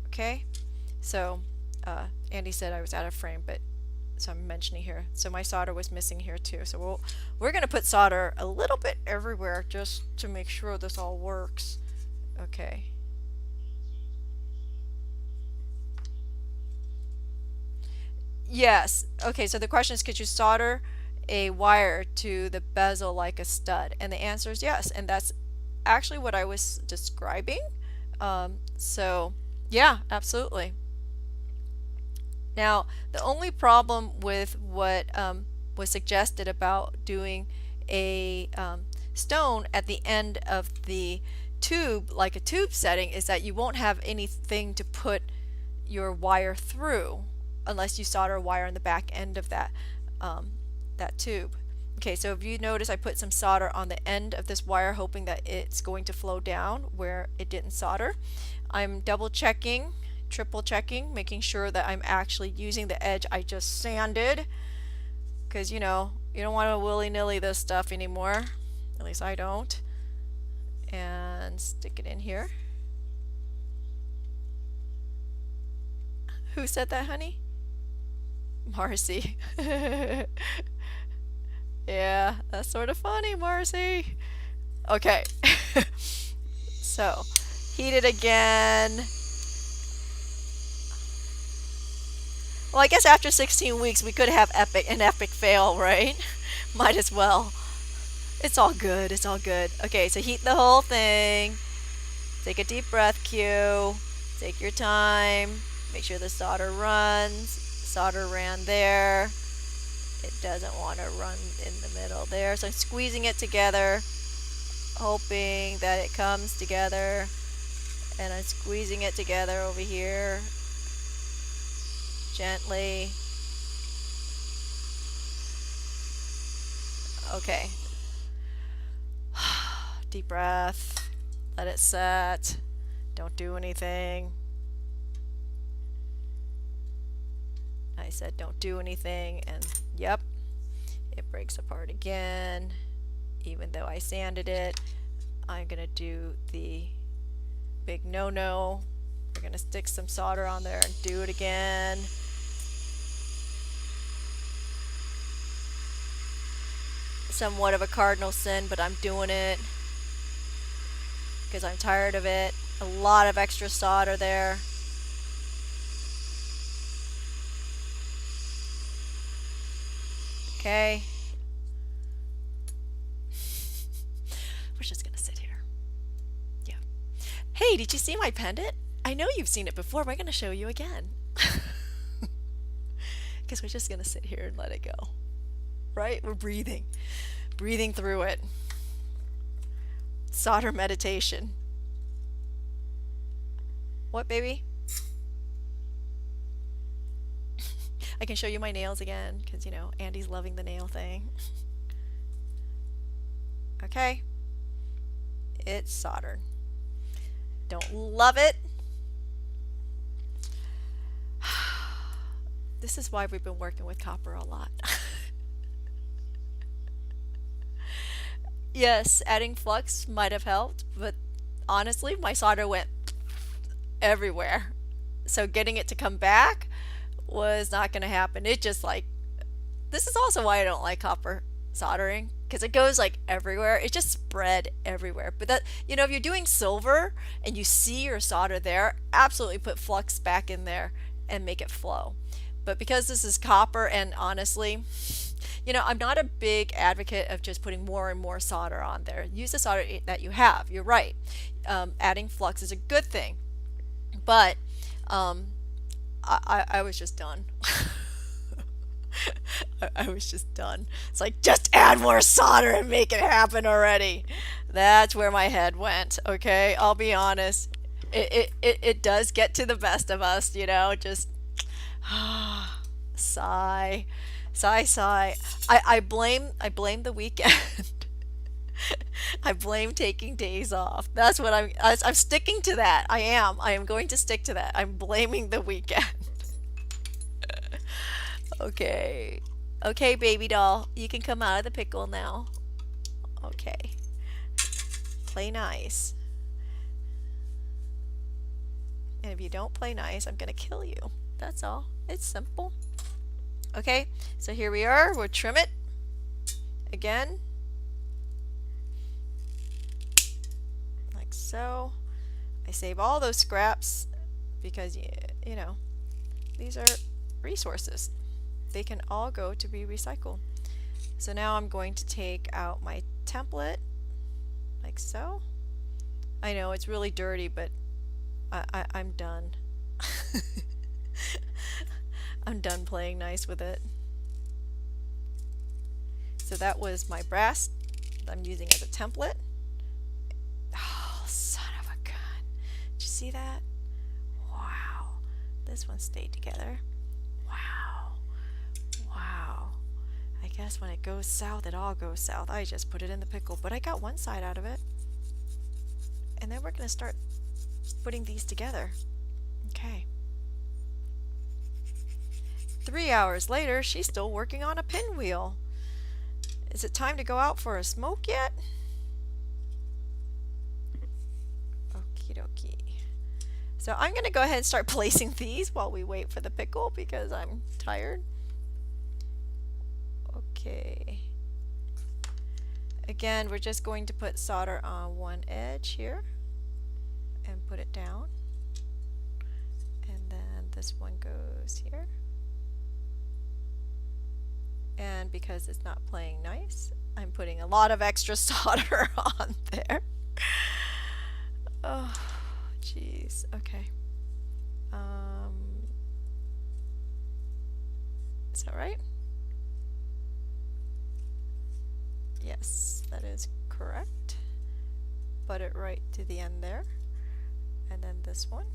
Okay, so Andy said I was out of frame, but so I'm mentioning here. So my solder was missing here too. So we're going to put solder a little bit everywhere just to make sure this all works. Okay. Yes. Okay, so the question is, could you solder a wire to the bezel like a stud? And the answer is yes. And that's actually what I was describing. So yeah, absolutely. Now, the only problem with what was suggested about doing a stone at the end of the tube, like a tube setting, is that you won't have anything to put your wire through unless you solder a wire on the back end of that tube. Okay, so if you notice, I put some solder on the end of this wire, hoping that it's going to flow down where it didn't solder. I'm double checking, triple checking, making sure that I'm actually using the edge I just sanded, because you don't want to willy-nilly this stuff anymore. At least I don't. And stick it in here. Who said that, honey? Marcy. Yeah, that's sort of funny, Marcy. Okay. So, heat it again. Well, I guess after 16 weeks we could have an epic fail, right? Might as well. It's all good. It's all good. Okay, so heat the whole thing. Take a deep breath, Q. Take your time. Make sure the solder runs. Solder ran there. It doesn't want to run in the middle there. So I'm squeezing it together, hoping that it comes together. And I'm squeezing it together over here. Gently. Okay. Deep breath. Let it set. Don't do anything. I said don't do anything, and yep, it breaks apart again. Even though I sanded it, I'm gonna do the big no-no. We're gonna stick some solder on there and do it again. Somewhat of a cardinal sin, but I'm doing it because I'm tired of it. A lot of extra solder there. Okay. We're just gonna sit here. Yeah. Hey, did you see my pendant? I know you've seen it before, but I'm gonna show you again. Because we're just gonna sit here and let it go, right? We're breathing through it. Solder meditation. What, baby? I can show you my nails again because, you know, Andy's loving the nail thing. Okay. It's soldered. Don't love it. This is why we've been working with copper a lot. Yes, adding flux might have helped, but honestly, my solder went everywhere. So getting it to come back was not going to happen. It just like, this is also why I don't like copper soldering because it goes like everywhere. It just spread everywhere. But that, you know, if you're doing silver and you see your solder there, absolutely put flux back in there and make it flow. But because this is copper, and honestly, you know, I'm not a big advocate of just putting more and more solder on there. Use the solder that you have. You're right. Adding flux is a good thing. But I was just done. I was just done. It's like, just add more solder and make it happen already. That's where my head went. Okay, I'll be honest. It does get to the best of us, you know, just sigh, sigh, sigh. I blame the weekend. I blame taking days off. That's what I'm sticking to that. I am going to stick to that. I'm blaming the weekend. Okay. Okay, baby doll. You can come out of the pickle now. Okay. Play nice. And if you don't play nice, I'm gonna kill you. That's all. It's simple. Okay, so here we are. We'll trim it again. Like so. I save all those scraps because, you know, these are resources. They can all go to be recycled. So now I'm going to take out my template like so. I know it's really dirty, but I'm done. I'm done playing nice with it. So that was my brass that I'm using as a template. Oh, son of a gun. Did you see that? Wow. This one stayed together. Wow. Wow. I guess when it goes south, it all goes south. I just put it in the pickle, but I got one side out of it. And then we're going to start putting these together. Okay. 3 hours later, she's still working on a pinwheel. Is it time to go out for a smoke yet? Okie dokie. So I'm going to go ahead and start placing these while we wait for the pickle because I'm tired. Okay. Again, we're just going to put solder on one edge here and put it down. And then this one goes here. And because it's not playing nice, I'm putting a lot of extra solder on there. Oh, jeez. Okay. Is that right? Yes, that is correct. Butt it right to the end there. And then this one.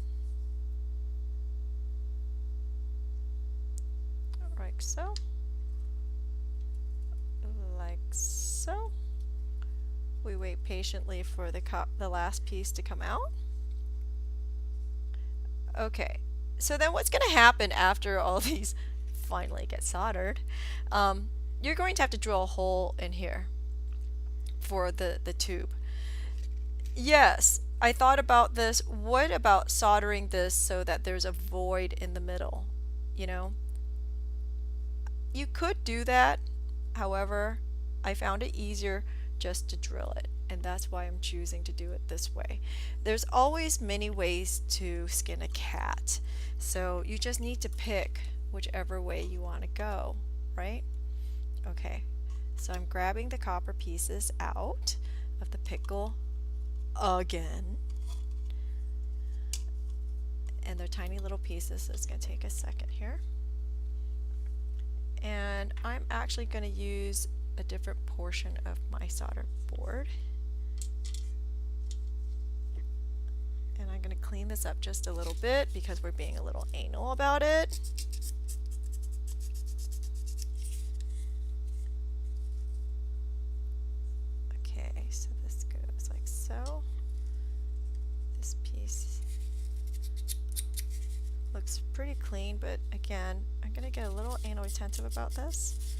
Like so. Like so. We wait patiently for the last piece to come out. Okay, so then what's going to happen after all these finally get soldered? You're going to have to drill a hole in here for the tube. Yes, I thought about this. What about soldering this so that there's a void in the middle? You know, you could do that. However, I found it easier just to drill it, and that's why I'm choosing to do it this way. There's always many ways to skin a cat, so you just need to pick whichever way you want to go, right? Okay, so I'm grabbing the copper pieces out of the pickle again, and they're tiny little pieces, so it's going to take a second here. And I'm actually going to use a different portion of my solder board. And I'm going to clean this up just a little bit because we're being a little anal about it. Okay, so this goes like so. This piece looks pretty clean, but again, I'm going to get a little anal retentive about this.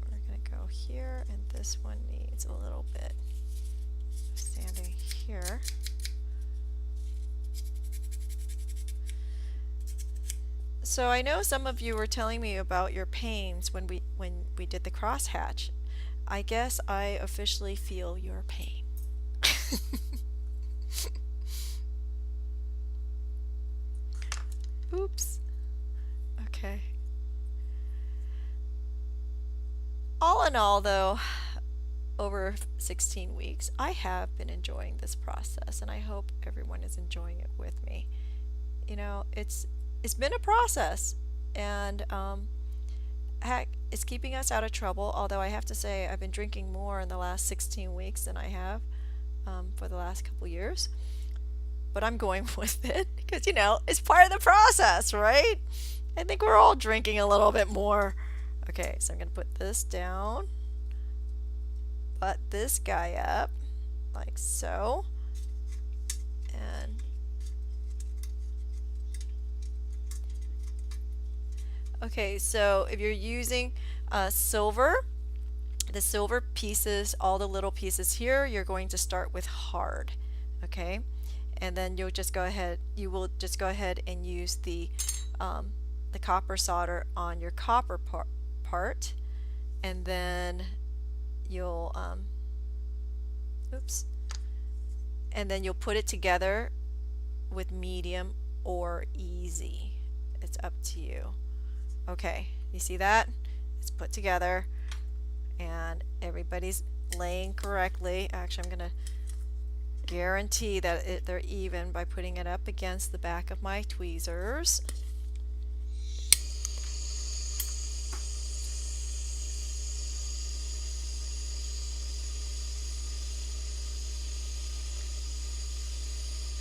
We're going to go here, and this one needs a little bit of sanding here. So I know some of you were telling me about your pains when we did the crosshatch. I guess I officially feel your pain. Oops. Okay. All in all, though, over 16 weeks, I have been enjoying this process, and I hope everyone is enjoying it with me. You know, it's been a process, and heck, it's keeping us out of trouble. Although I have to say, I've been drinking more in the last 16 weeks than I have for the last couple years. But I'm going with it because, you know, it's part of the process, right? I think we're all drinking a little bit more. Okay, so I'm going to put this down, butt this guy up like so, and okay, so if you're using silver, the silver pieces, all the little pieces here, you're going to start with hard, okay? And then you will just go ahead and use the copper solder on your copper part, and then you'll and then you'll put it together with medium or easy. It's up to you. Okay, you see that? It's put together and everybody's laying correctly. Actually, I'm going to guarantee that they're even by putting it up against the back of my tweezers.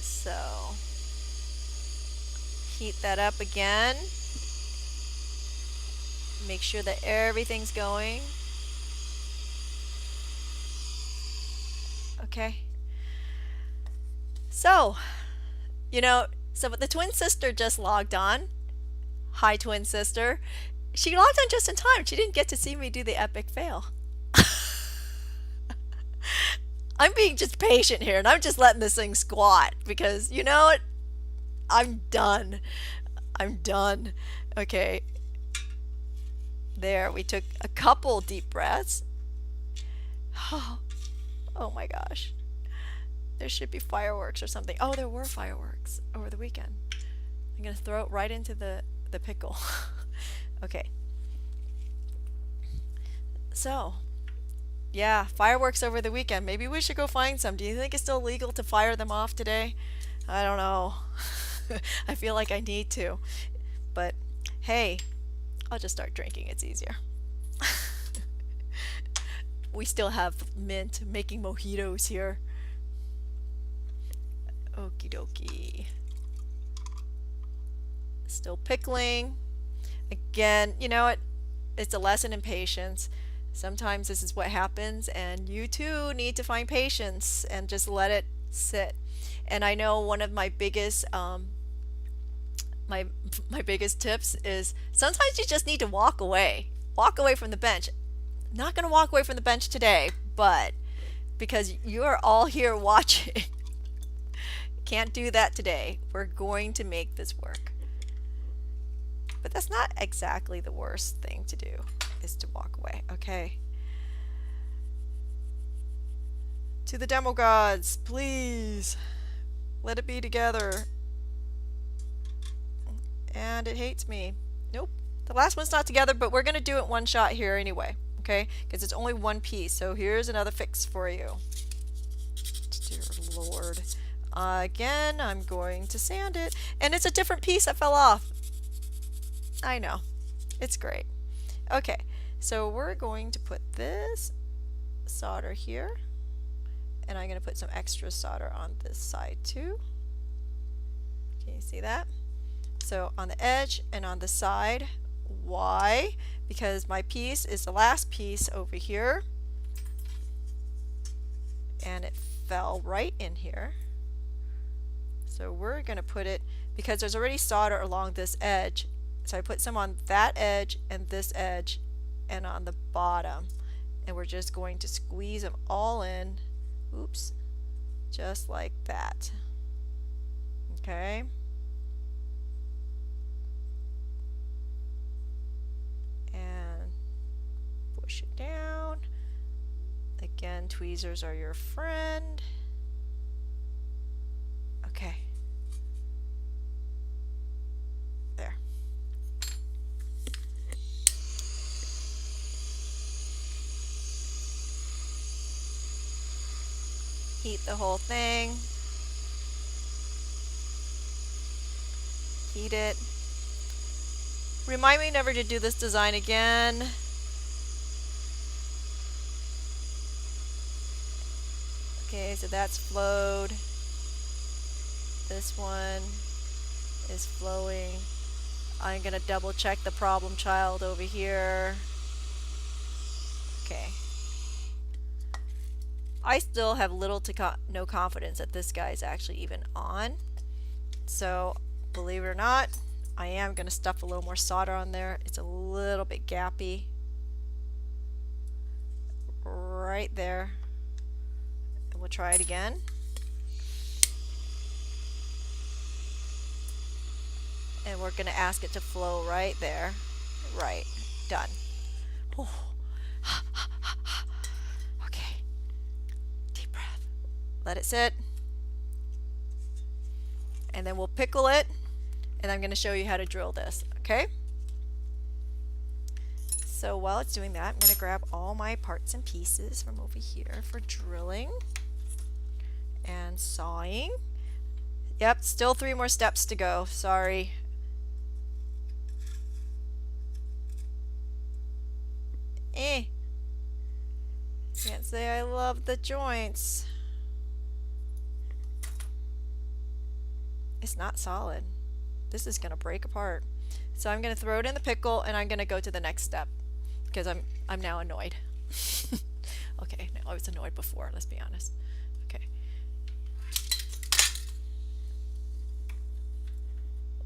So heat that up again. Make sure that everything's going. Okay. So, you know, so the twin sister just logged on. Hi, twin sister. She logged on just in time. She didn't get to see me do the epic fail. I'm being just patient here, and I'm just letting this thing squat because, you know what? I'm done. I'm done. Okay. There, we took a couple deep breaths. Oh my gosh. There should be fireworks or something. Oh, there were fireworks over the weekend. I'm going to throw it right into the pickle. Okay. So, yeah, fireworks over the weekend. Maybe we should go find some. Do you think it's still legal to fire them off today? I don't know. I feel like I need to. But hey, I'll just start drinking. It's easier. We still have mint making mojitos here. Okie dokie. Still pickling. Again, you know what? It's a lesson in patience. Sometimes this is what happens, and you too need to find patience and just let it sit. And I know one of my biggest my biggest tips is sometimes you just need to walk away. Walk away from the bench. Not going to walk away from the bench today, but because you are all here watching. Can't do that today. We're going to make this work. But that's not exactly the worst thing to do, is to walk away. Okay. To the demo gods, please. Let it be together. And it hates me. Nope. The last one's not together, but we're going to do it one shot here anyway. Okay? Because it's only one piece. So here's another fix for you. Dear Lord. Again, I'm going to sand it. And it's a different piece that fell off. I know. It's great. Okay, so we're going to put this solder here, and I'm going to put some extra solder on this side too. Can you see that? So on the edge and on the side. Why? Because my piece is the last piece over here, and it fell right in here. So we're going to put it, because there's already solder along this edge, so I put some on that edge and this edge and on the bottom, and we're just going to squeeze them all in. Oops, just like that. Okay. And push it down. Again, tweezers are your friend. Okay. There. Heat the whole thing. Heat it. Remind me never to do this design again. Okay, so that's flowed. This one is flowing. I'm gonna double check the problem child over here. Okay. I still have little to no confidence that this guy is actually even on. So, believe it or not, I am gonna stuff a little more solder on there. It's a little bit gappy. Right there. And we'll try it again. And we're going to ask it to flow right there. Right. Done. Oh. Okay. Deep breath. Let it sit. And then we'll pickle it. And I'm going to show you how to drill this. Okay? So while it's doing that, I'm going to grab all my parts and pieces from over here for drilling and sawing. Yep, still 3 more steps to go. Sorry. Can't say I love the joints. It's not solid. This is gonna break apart. So I'm gonna throw it in the pickle, and I'm gonna go to the next step because I'm now annoyed. Okay, no, I was annoyed before. Let's be honest. Okay.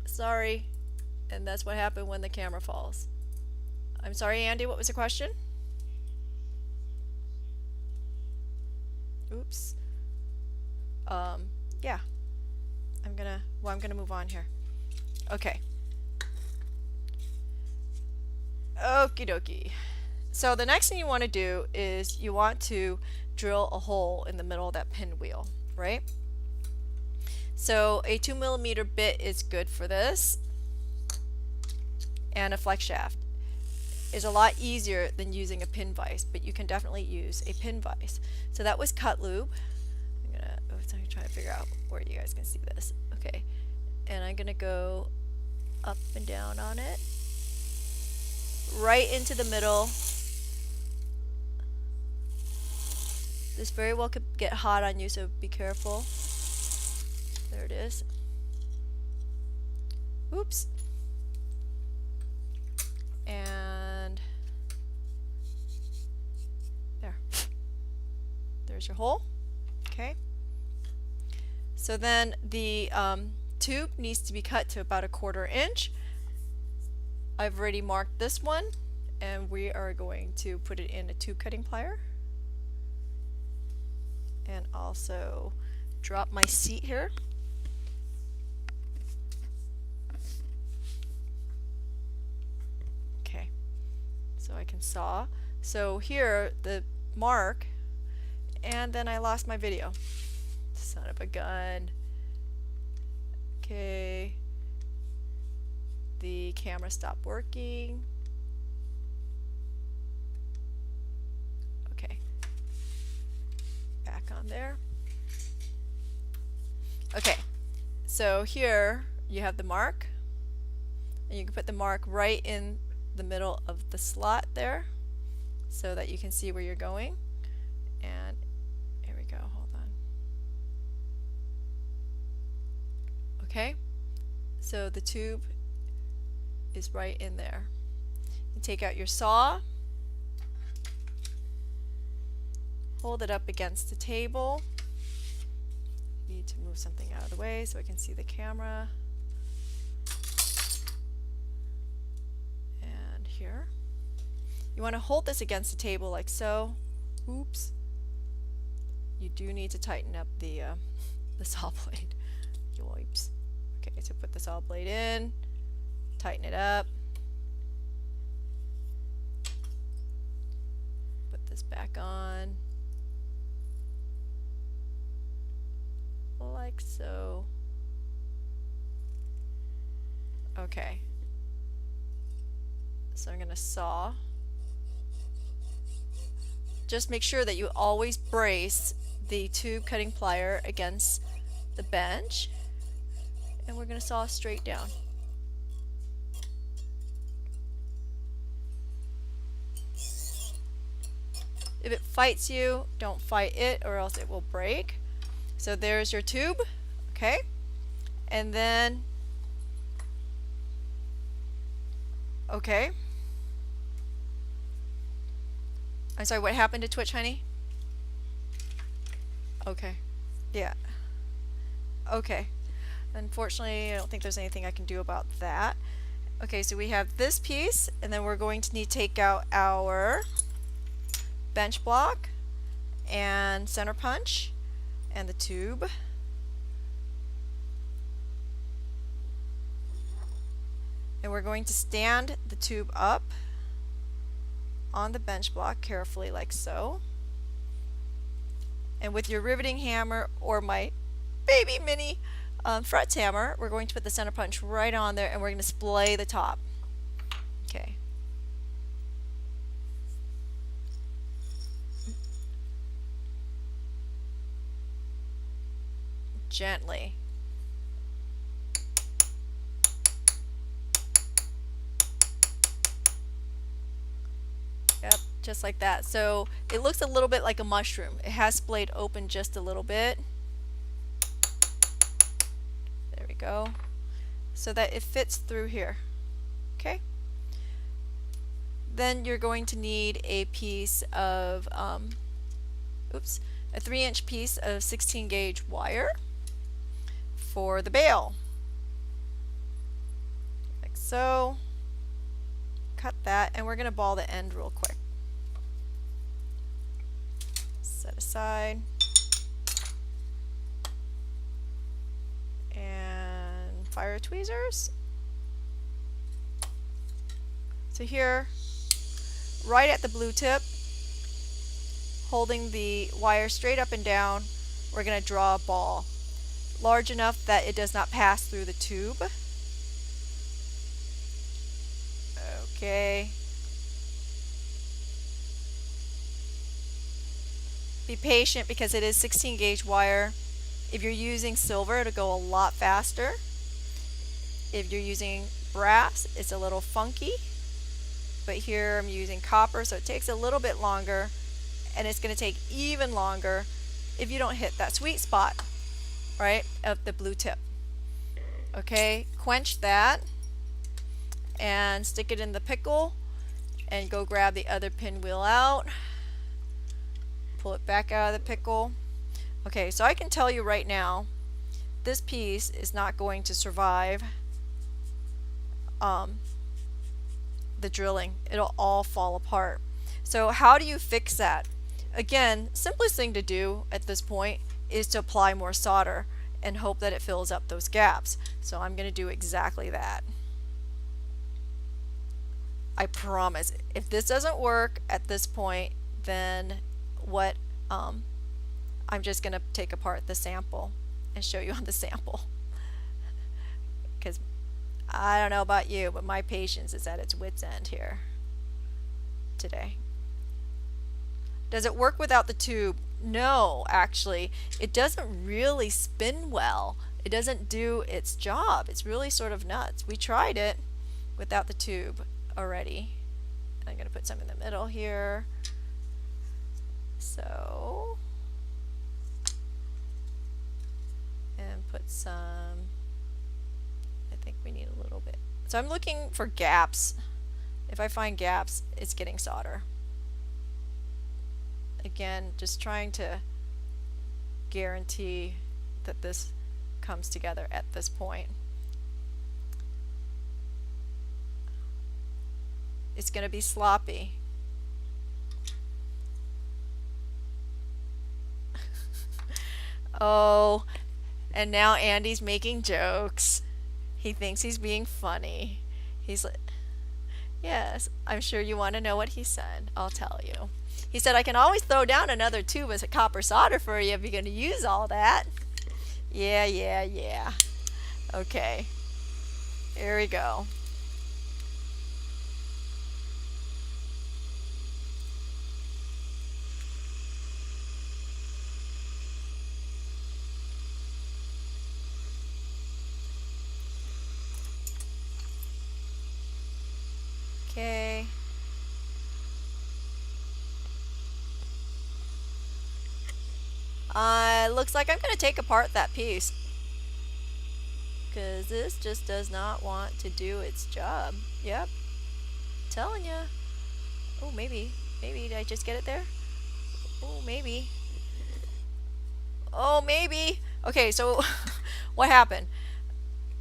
Sorry, and that's what happened when the camera falls. I'm sorry, Andy. What was the question? Oops. Yeah. I'm gonna move on here. Okay. Okie dokie. So the next thing you want to do is you want to drill a hole in the middle of that pinwheel, right? So a 2mm bit is good for this, and a flex shaft is a lot easier than using a pin vise, but you can definitely use a pin vise. So that was cut lube. I'm trying to figure out where you guys can see this. Okay, and I'm gonna go up and down on it, right into the middle. This very well could get hot on you, so be careful. There it is. Oops. And there. There's your hole. Okay. So then the tube needs to be cut to about 1/4 inch. I've already marked this one, and we are going to put it in a tube cutting plier. And also drop my seat here. Okay, so I can saw. So here, the mark, and then I lost my video. Son of a gun. Okay. The camera stopped working. Okay. Back on there. Okay. So here you have the mark, and you can put the mark right in the middle of the slot there so that you can see where you're going. And here we go, hold on. Okay, so the tube is right in there. You take out your saw, hold it up against the table. Need to move something out of the way so I can see the camera. And here. You want to hold this against the table like so. Oops. You do need to tighten up the saw blade. Yoips. Okay, so put the saw blade in, tighten it up. Put this back on. Like so. Okay. So I'm going to saw. Just make sure that you always brace the tube cutting plier against the bench. And we're going to saw straight down. If it fights you, don't fight it or else it will break. So there's your tube, okay? And then, okay. I'm sorry, what happened to Twitch, honey? Okay, yeah. Okay, unfortunately, I don't think there's anything I can do about that. Okay, so we have this piece, and then we're going to need to take out our bench block and center punch and the tube. And we're going to stand the tube up on the bench block carefully like so. And with your riveting hammer or my baby mini frets hammer, we're going to put the center punch right on there and we're going to splay the top. Okay. Gently. Yep, just like that. So it looks a little bit like a mushroom. It has splayed open just a little bit. There we go. So that it fits through here. Okay? Then you're going to need a piece of, a 3-inch piece of 16 gauge wire for the bail. Like so. Cut that, and we're going to ball the end real quick. Set aside. And fire tweezers. So here, right at the blue tip, holding the wire straight up and down, we're going to draw a ball large enough that it does not pass through the tube. Okay. Be patient because it is 16 gauge wire. If you're using silver, it'll go a lot faster. If you're using brass, it's a little funky. But here I'm using copper, so it takes a little bit longer, and it's going to take even longer if you don't hit that sweet spot, right, of the blue tip. Okay, quench that and stick it in the pickle and go grab the other pinwheel out. Pull it back out of the pickle. Okay, so I can tell you right now, this piece is not going to survive the drilling. It'll all fall apart. So how do you fix that? Again, simplest thing to do at this point is to apply more solder and hope that it fills up those gaps. So I'm going to do exactly that. I promise, if this doesn't work at this point, then what I'm just going to take apart the sample and show you on the sample. Because I don't know about you, but my patience is at its wit's end here today. Does it work without the tube? No, actually. It doesn't really spin well. It doesn't do its job. It's really sort of nuts. We tried it without the tube. already. I'm going to put some in the middle here. So, and put some, I think we need a little bit. So I'm looking for gaps. If I find gaps, it's getting solder. Again, just trying to guarantee that this comes together at this point. It's going to be sloppy. Oh, and now Andy's making jokes. He thinks he's being funny. He's like, yes, I'm sure you want to know what he said. I'll tell you. He said, I can always throw down another tube of copper solder for you if you're going to use all that. Yeah, yeah, yeah. Okay. Here we go. Okay. Looks like I'm going to take apart that piece. Because this just does not want to do its job. Yep. Telling ya. Oh, maybe. Maybe. Did I just get it there? Oh, maybe. Oh, maybe. Okay, so what happened?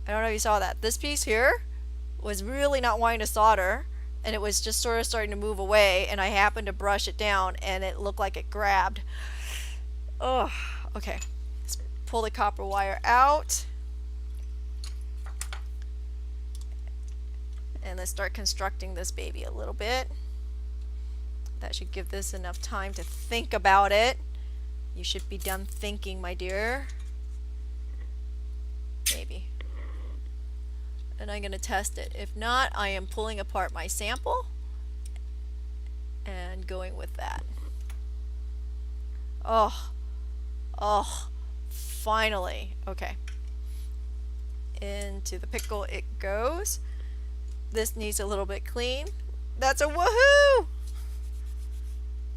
I don't know if you saw that. This piece here was really not wanting to solder, and it was just sort of starting to move away, and I happened to brush it down, and it looked like it grabbed. Oh, okay. Let's pull the copper wire out. And let's start constructing this baby a little bit. That should give this enough time to think about it. You should be done thinking, my dear. Maybe. And I'm going to test it. If not, I am pulling apart my sample and going with that. Oh, finally. Okay. Into the pickle it goes. This needs a little bit clean. That's a woohoo!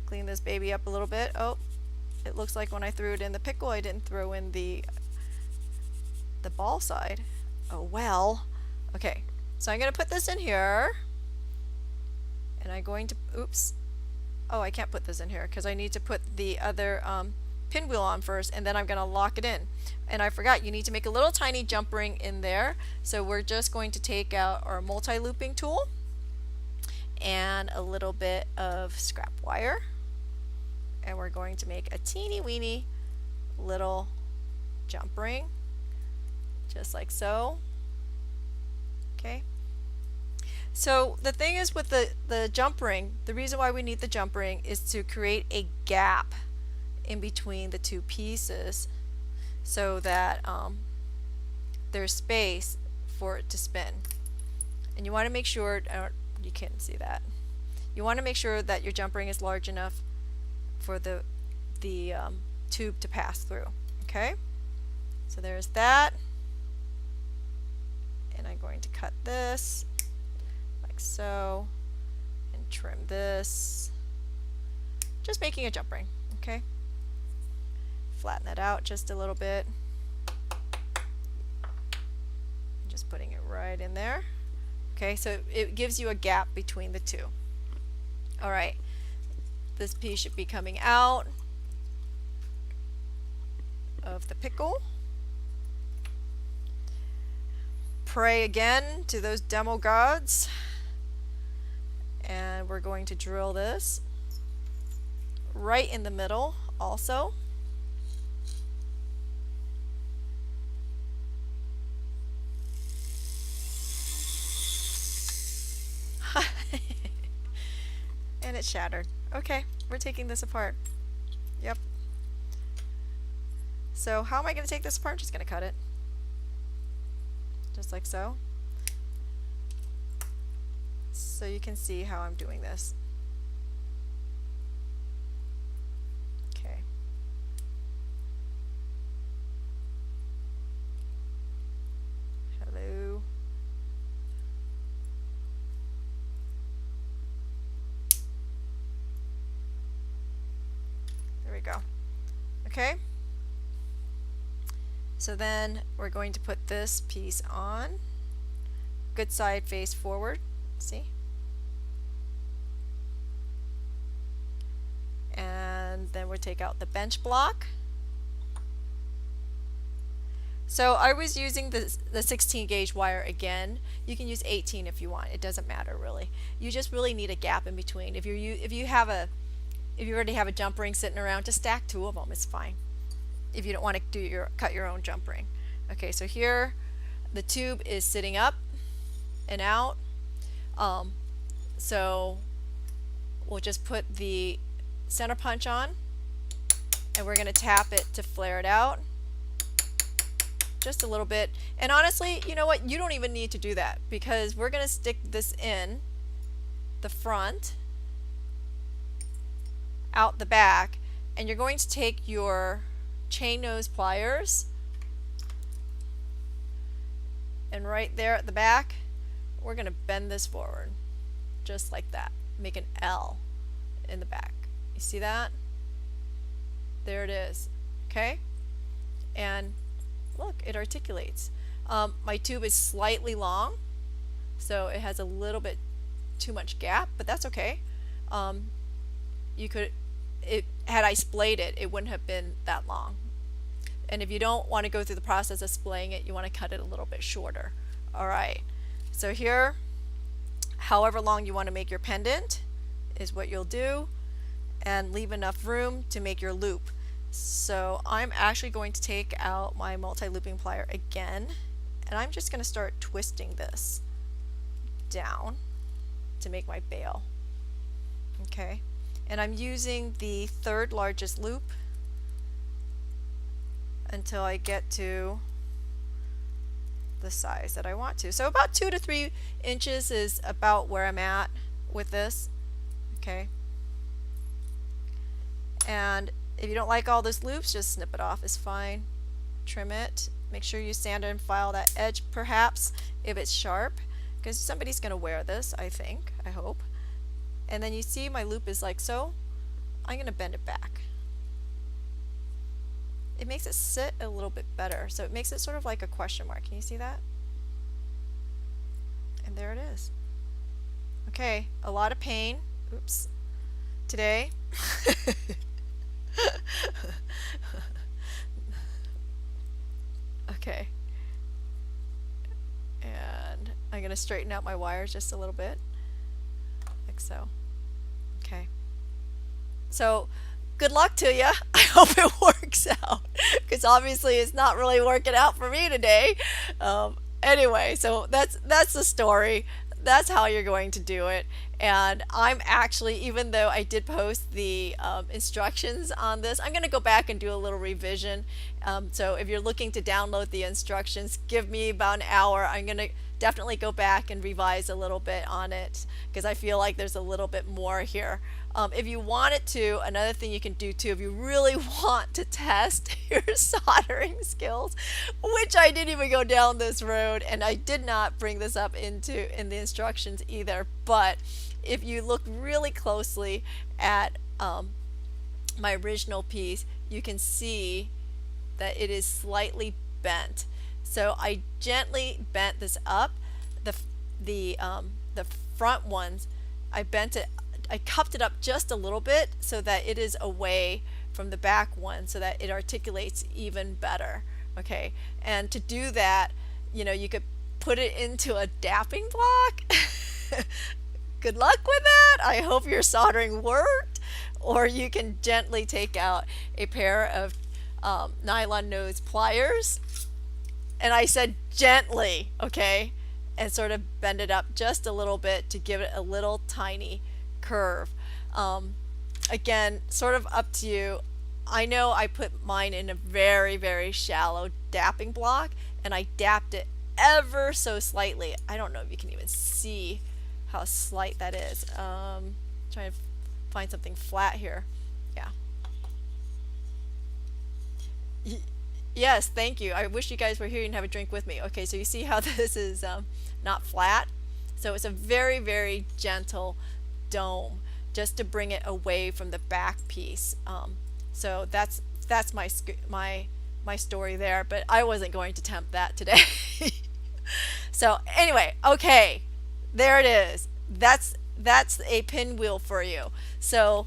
Clean this baby up a little bit. Oh, it looks like when I threw it in the pickle, I didn't throw in the ball side. Oh well. Okay, so I'm going to put this in here. And I'm going to, oops. Oh, I can't put this in here because I need to put the other pinwheel on first, and then I'm going to lock it in. And I forgot, you need to make a little tiny jump ring in there. So we're just going to take out our multi-looping tool and a little bit of scrap wire. And we're going to make a teeny weeny little jump ring, just like so. Okay. So the thing is with the jump ring, the reason why we need the jump ring is to create a gap in between the two pieces so that there's space for it to spin. And you want to make sure, you can't see that, you want to make sure that your jump ring is large enough for the tube to pass through. Okay, so there's that, and I'm going to cut this like so and trim this, just making a jump ring. Okay, flatten that out just a little bit, just putting it right in there. Okay, so it gives you a gap between the two. Alright, this piece should be coming out of the pickle. Pray again to those demo gods. And we're going to drill this right in the middle also. And it shattered. Okay, we're taking this apart. Yep. So how am I going to take this apart? I'm just going to cut it. Just like so. So you can see how I'm doing this. Okay. Hello. go. Okay? So then we're going to put this piece on. Good side face forward. See? And then we'll take out the bench block. So I was using the 16 gauge wire again. You can use 18 if you want. It doesn't matter really. You just really need a gap in between. If you already have a jump ring sitting around, just stack 2 of them. It's fine. If you don't want to cut your own jump ring. Okay, so here the tube is sitting up and out. So we'll just put the center punch on, and we're going to tap it to flare it out just a little bit. And honestly, you know what, you don't even need to do that, because we're going to stick this in the front, out the back, and you're going to take your chain nose pliers, and right there at the back we're going to bend this forward just like that, make an L in the back. You see that? There it is. Okay, and look, it articulates. My tube is slightly long, so it has a little bit too much gap, but that's okay. Had I splayed it, it wouldn't have been that long. And if you don't want to go through the process of splaying it, you want to cut it a little bit shorter. Alright, so here, however long you want to make your pendant is what you'll do, and leave enough room to make your loop. So I'm actually going to take out my multi-looping plier again, and I'm just going to start twisting this down to make my bail. Okay, and I'm using the 3rd largest loop until I get to the size that I want to. So about 2 to 3 inches is about where I'm at with this. Okay, and if you don't like all those loops, just snip it off, is fine. Trim it. Make sure you sand and file that edge perhaps if it's sharp, because somebody's going to wear this, I think, I hope. And then you see my loop is like so. I'm going to bend it back. It makes it sit a little bit better, so it makes it sort of like a question mark. Can you see that? And there it is. Okay, a lot of pain. Oops. Today. Okay, and I'm going to straighten out my wires just a little bit, like so. Okay, so good luck to you. I hope it works out, because obviously it's not really working out for me today. Anyway, so that's the story. That's how you're going to do it. And I'm actually, even though I did post the instructions on this, I'm going to go back and do a little revision. So if you're looking to download the instructions, give me about an hour. I'm going to definitely go back and revise a little bit on it, because I feel like there's a little bit more here. If you wanted to, another thing you can do too, if you really want to test your soldering skills, which I didn't even go down this road, and I did not bring this up in the instructions either, but if you look really closely at my original piece, you can see that it is slightly bent. So I gently bent this up. The front ones, I bent it. I cupped it up just a little bit so that it is away from the back one, so that it articulates even better. Okay, and to do that, you know, you could put it into a dapping block. Good luck with that. I hope your soldering worked. Or you can gently take out a pair of nylon nose pliers, and I said gently, okay, and sort of bend it up just a little bit to give it a little tiny curve. Again, sort of up to you. I know I put mine in a very, very shallow dapping block, and I dapped it ever so slightly. I don't know if you can even see how slight that is. Trying to find something flat here. Yeah. Yes, thank you. I wish you guys were here and have a drink with me. Okay, so you see how this is not flat? So it's a very, very gentle dome, just to bring it away from the back piece. So that's my story there, but I wasn't going to tempt that today. So anyway, okay, there it is. That's a pinwheel for you. So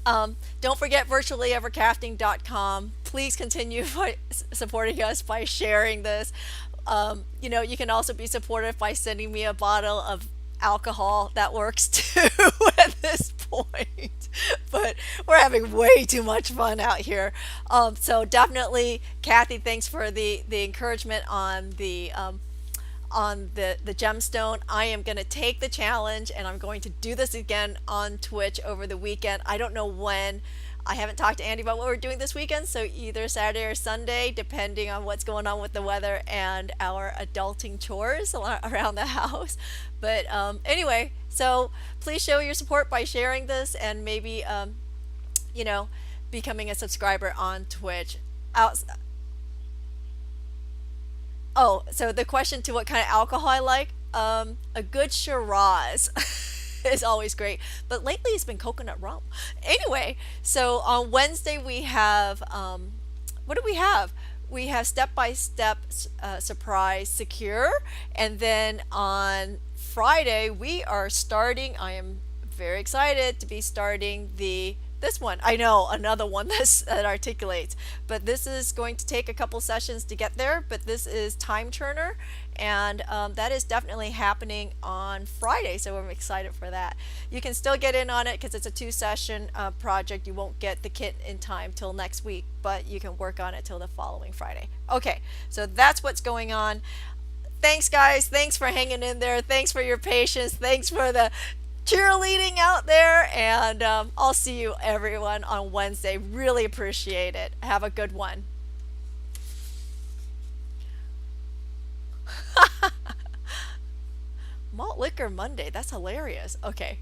don't forget virtuallyevercrafting.com. Please continue supporting us by sharing this. You can also be supportive by sending me a bottle of alcohol. That works too at this point. But we're having way too much fun out here. So definitely, Kathy, thanks for the encouragement on the gemstone. I am going to take the challenge and I'm going to do this again on Twitch over the weekend. I don't know when. I haven't talked to Andy about what we're doing this weekend, so either Saturday or Sunday, depending on what's going on with the weather and our adulting chores around the house. But anyway, so please show your support by sharing this and maybe, you know, becoming a subscriber on Twitch. Out, Oh, so the question to what kind of alcohol I like? A good Shiraz is always great, but lately it's been coconut rum. Anyway, so on Wednesday we have what do we have? We have step by step surprise secure, and then on Friday we are starting. I am very excited to be starting the this one. I know another one that articulates, but this is going to take a couple sessions to get there. But this is Time Turner, and that is definitely happening on Friday. So I'm excited for that. You can still get in on it because it's a two-session project. You won't get the kit in time till next week, but you can work on it till the following Friday. Okay, so that's what's going on. Thanks, guys. Thanks for hanging in there. Thanks for your patience. Thanks for the cheerleading out there. And I'll see you, everyone, on Wednesday. Really appreciate it. Have a good one. Malt Liquor Monday. That's hilarious. Okay.